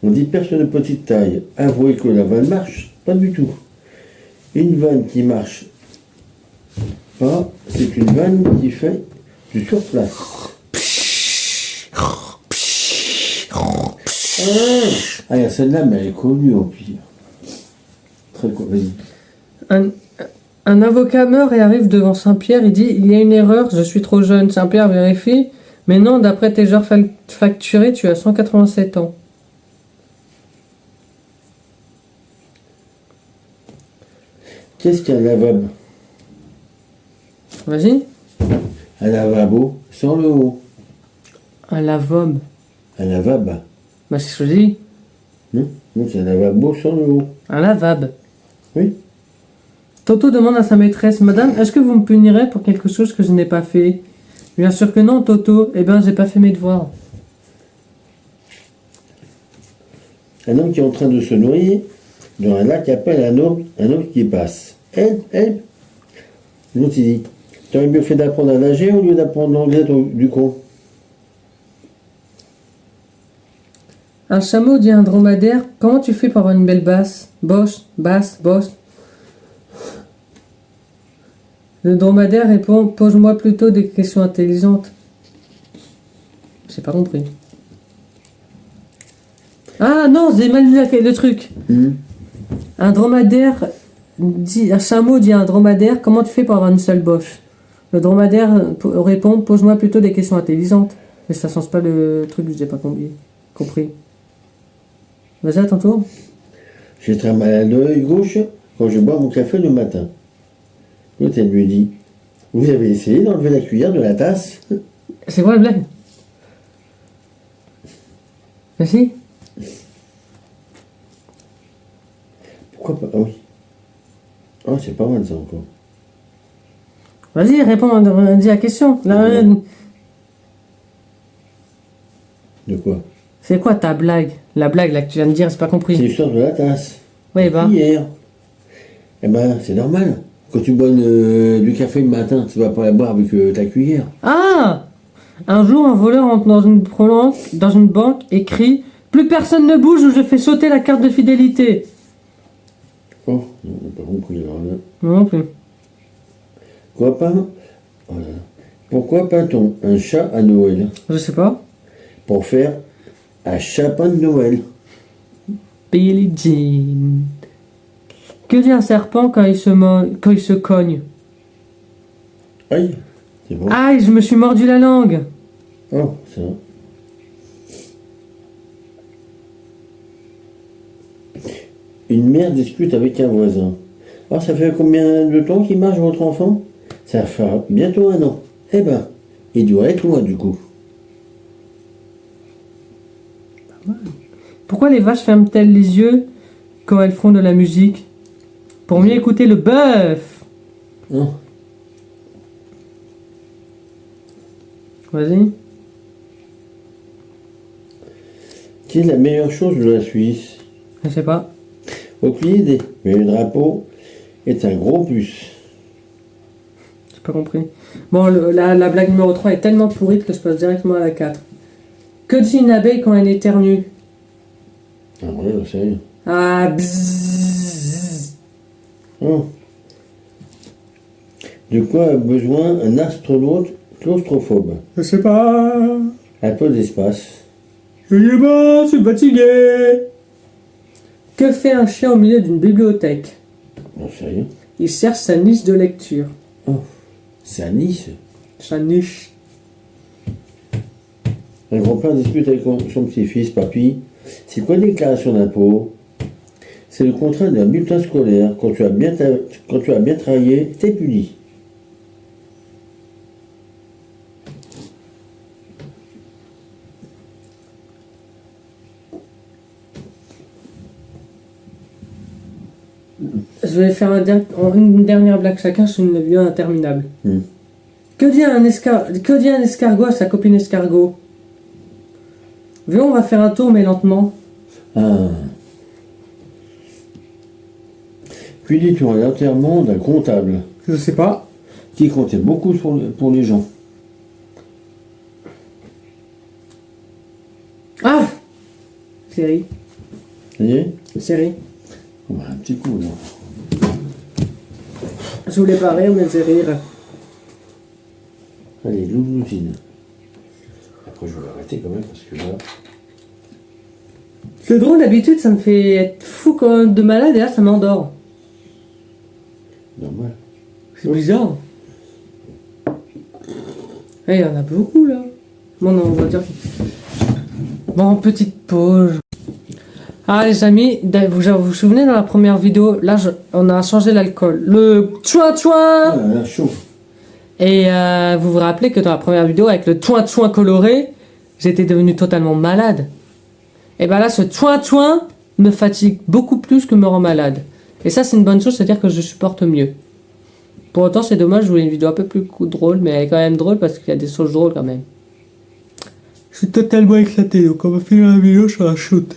On dit personne de petite taille. Avouez que la vanne marche? Pas du tout. Une vanne qui marche pas, c'est une vanne qui fait du surplace. Ah, celle-là, mais elle est connue en pire. Très cool, vas-y. Un avocat meurt et arrive devant Saint-Pierre. Il dit: il y a une erreur, je suis trop jeune. Saint-Pierre vérifie. Mais non, d'après tes heures facturées, tu as 187 ans. Qu'est-ce qu'un lavabo? Vas-y. Un lavabo sans le haut. Un lavabo. Un lavabo. Bah, c'est ce que je dis. Non, non, c'est un lavabo sans le haut. Un lavabo. Oui. Toto demande à sa maîtresse: Madame, est-ce que vous me punirez pour quelque chose que je n'ai pas fait? Bien sûr que non, Toto. Eh ben, j'ai pas fait mes devoirs. Un homme qui est en train de se noyer dans un lac appelle un homme qui passe. Aide. L'autre il dit: t'aurais mieux fait d'apprendre à nager au lieu d'apprendre l'anglais du con. Un chameau dit à un dromadaire: comment tu fais pour avoir une belle basse? Bosse. Le dromadaire répond: pose-moi plutôt des questions intelligentes. J'ai pas compris. Ah non, j'ai mal lu le truc. Un chameau dit à un dromadaire: comment tu fais pour avoir une seule bosse? Le dromadaire répond: pose-moi plutôt des questions intelligentes. Mais ça change pas le truc, j'ai pas compris. Vas-y, à ton tour. J'ai très mal à l'œil gauche quand je bois mon café le matin. L'autre, elle lui dit: vous avez essayé d'enlever la cuillère de la tasse? C'est quoi la blague? Vas-y. Pourquoi pas? Ah oui. Ah, c'est pas mal ça encore. Vas-y, réponds, dis la question. De quoi? C'est quoi ta blague? La blague là que tu viens de dire, c'est pas C'est compris. l'histoire de la tasse. Oui, bah. Cuillère. Eh ben, c'est normal. Quand tu bois du café le matin, tu vas pas la boire avec ta cuillère. Ah! Un jour, un voleur entre dans une banque et crie: plus personne ne bouge ou je fais sauter la carte de fidélité. Oh, on n'a pas compris alors là. Non plus. Pourquoi peint-on un chat à Noël? Je sais pas. Pour faire un chapin de Noël. Billie Jean. Que dit un serpent quand il se cogne? Aïe, c'est bon. Aïe, je me suis mordu la langue. Oh, ça. Une mère discute avec un voisin. Ah, ça fait combien de temps qu'il marche votre enfant? Ça fera bientôt 1 an. Eh ben, il doit être loin du coup. Pourquoi les vaches ferment-elles les yeux quand elles font de la musique? Pour mieux écouter le bœuf. Non. Vas-y. Quelle est la meilleure chose de la Suisse? Je sais pas. Aucune idée, mais le drapeau est un gros puce. J'ai pas compris. Bon, la blague numéro 3 est tellement pourrie que je passe directement à la 4. Que dit une abeille quand elle éternue? Ah ouais, je sais. Ah, bzzz. Oh. De quoi a besoin un astronaute claustrophobe? Je sais pas. Un peu d'espace. Je sais pas, je suis fatigué. Que fait un chien au milieu d'une bibliothèque? Non, sérieux. Il cherche sa niche de lecture. Oh. C'est un Nice. Sa niche. Un grand-père discute avec son petit-fils. Papy, c'est quoi une déclaration d'impôt? C'est le contrat d'un bulletin scolaire. Quand tu as bien travaillé, t'es puni. Je vais faire une dernière blague chacun sur une vidéo interminable. Que dit un escargot à sa copine escargot? Viens, on va faire un tour, mais lentement. Ah. Puis dit-on à l'enterrement d'un comptable Je sais pas. qui comptait beaucoup pour les gens. Ah! Série. Ça y est? Série. On va un petit coup là. Je voulais pas rire, mais j'ai rire. Allez, louloutine. Après je vais arrêter quand même parce que là... C'est drôle, d'habitude ça me fait être fou quand même de malade et là ça m'endort. Normal. C'est bizarre. Eh, il y en a beaucoup là. Bon, non, on va dire. Bon, petite pause. Ah, les amis, vous vous souvenez dans la première vidéo, là, on a changé l'alcool. Le chouin-chouin. Ah, là, chaud. Et vous vous rappelez que dans la première vidéo, avec le chouin-chouin coloré, j'étais devenu totalement malade. Et ben là, ce chouin-chouin me fatigue beaucoup plus que me rend malade. Et ça, c'est une bonne chose, c'est-à-dire que je supporte mieux. Pour autant, c'est dommage, je voulais une vidéo un peu plus drôle, mais elle est quand même drôle parce qu'il y a des choses drôles quand même. Je suis totalement éclaté, donc on va finir la vidéo sur la shoot.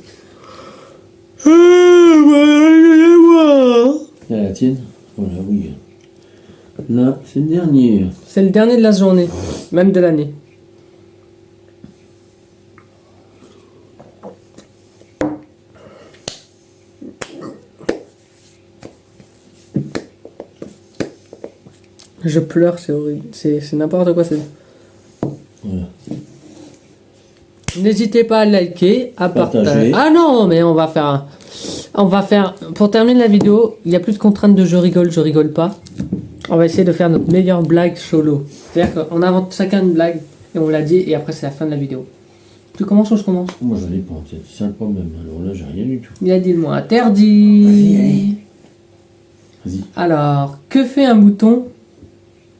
C'est la tienne? Voilà, oui. Là, c'est le dernier. C'est le dernier de la journée, même de l'année. Je pleure, c'est horrible. C'est n'importe quoi. Voilà. N'hésitez pas à liker, à partager. Partager. Ah non, mais on va faire... Pour terminer la vidéo, il n'y a plus de contraintes de je rigole pas. On va essayer de faire notre meilleure blague solo. C'est-à-dire qu'on invente chacun une blague, et on l'a dit, et après c'est la fin de la vidéo. Tu commences ou je commence? Moi, j'en ai pas, c'est ça le problème. Alors là, j'ai rien du tout. Il a dit le mot interdit. Vas-y. Alors, que fait un mouton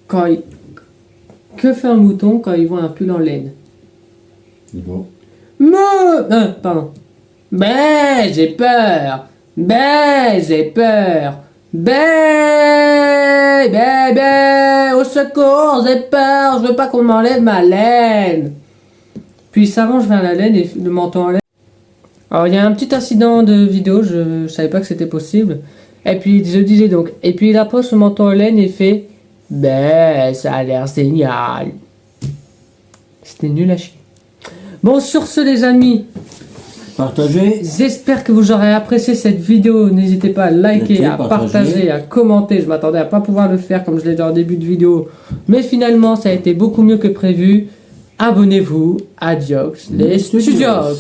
quand il... Que fait un mouton quand il voit un pull en laine? C'est bon. Pardon. Ben, j'ai peur. Ben, j'ai peur. Ben, au secours, j'ai peur. Je veux pas qu'on m'enlève ma laine. Puis il s'avance vers la laine et le manteau en laine. Alors, il y a un petit incident de vidéo, je savais pas que c'était possible. Et puis, je disais donc, et puis il approche le manteau en laine et fait, ben, ça a l'air génial. C'était nul à chier. Bon, sur ce, les amis, Partagez. j'espère que vous aurez apprécié cette vidéo. N'hésitez pas à liker, Likez, à partagez. partager, à commenter. Je m'attendais à pas pouvoir le faire comme je l'ai dit en début de vidéo. Mais finalement, ça a été beaucoup mieux que prévu. Abonnez-vous à Diox, les Studios.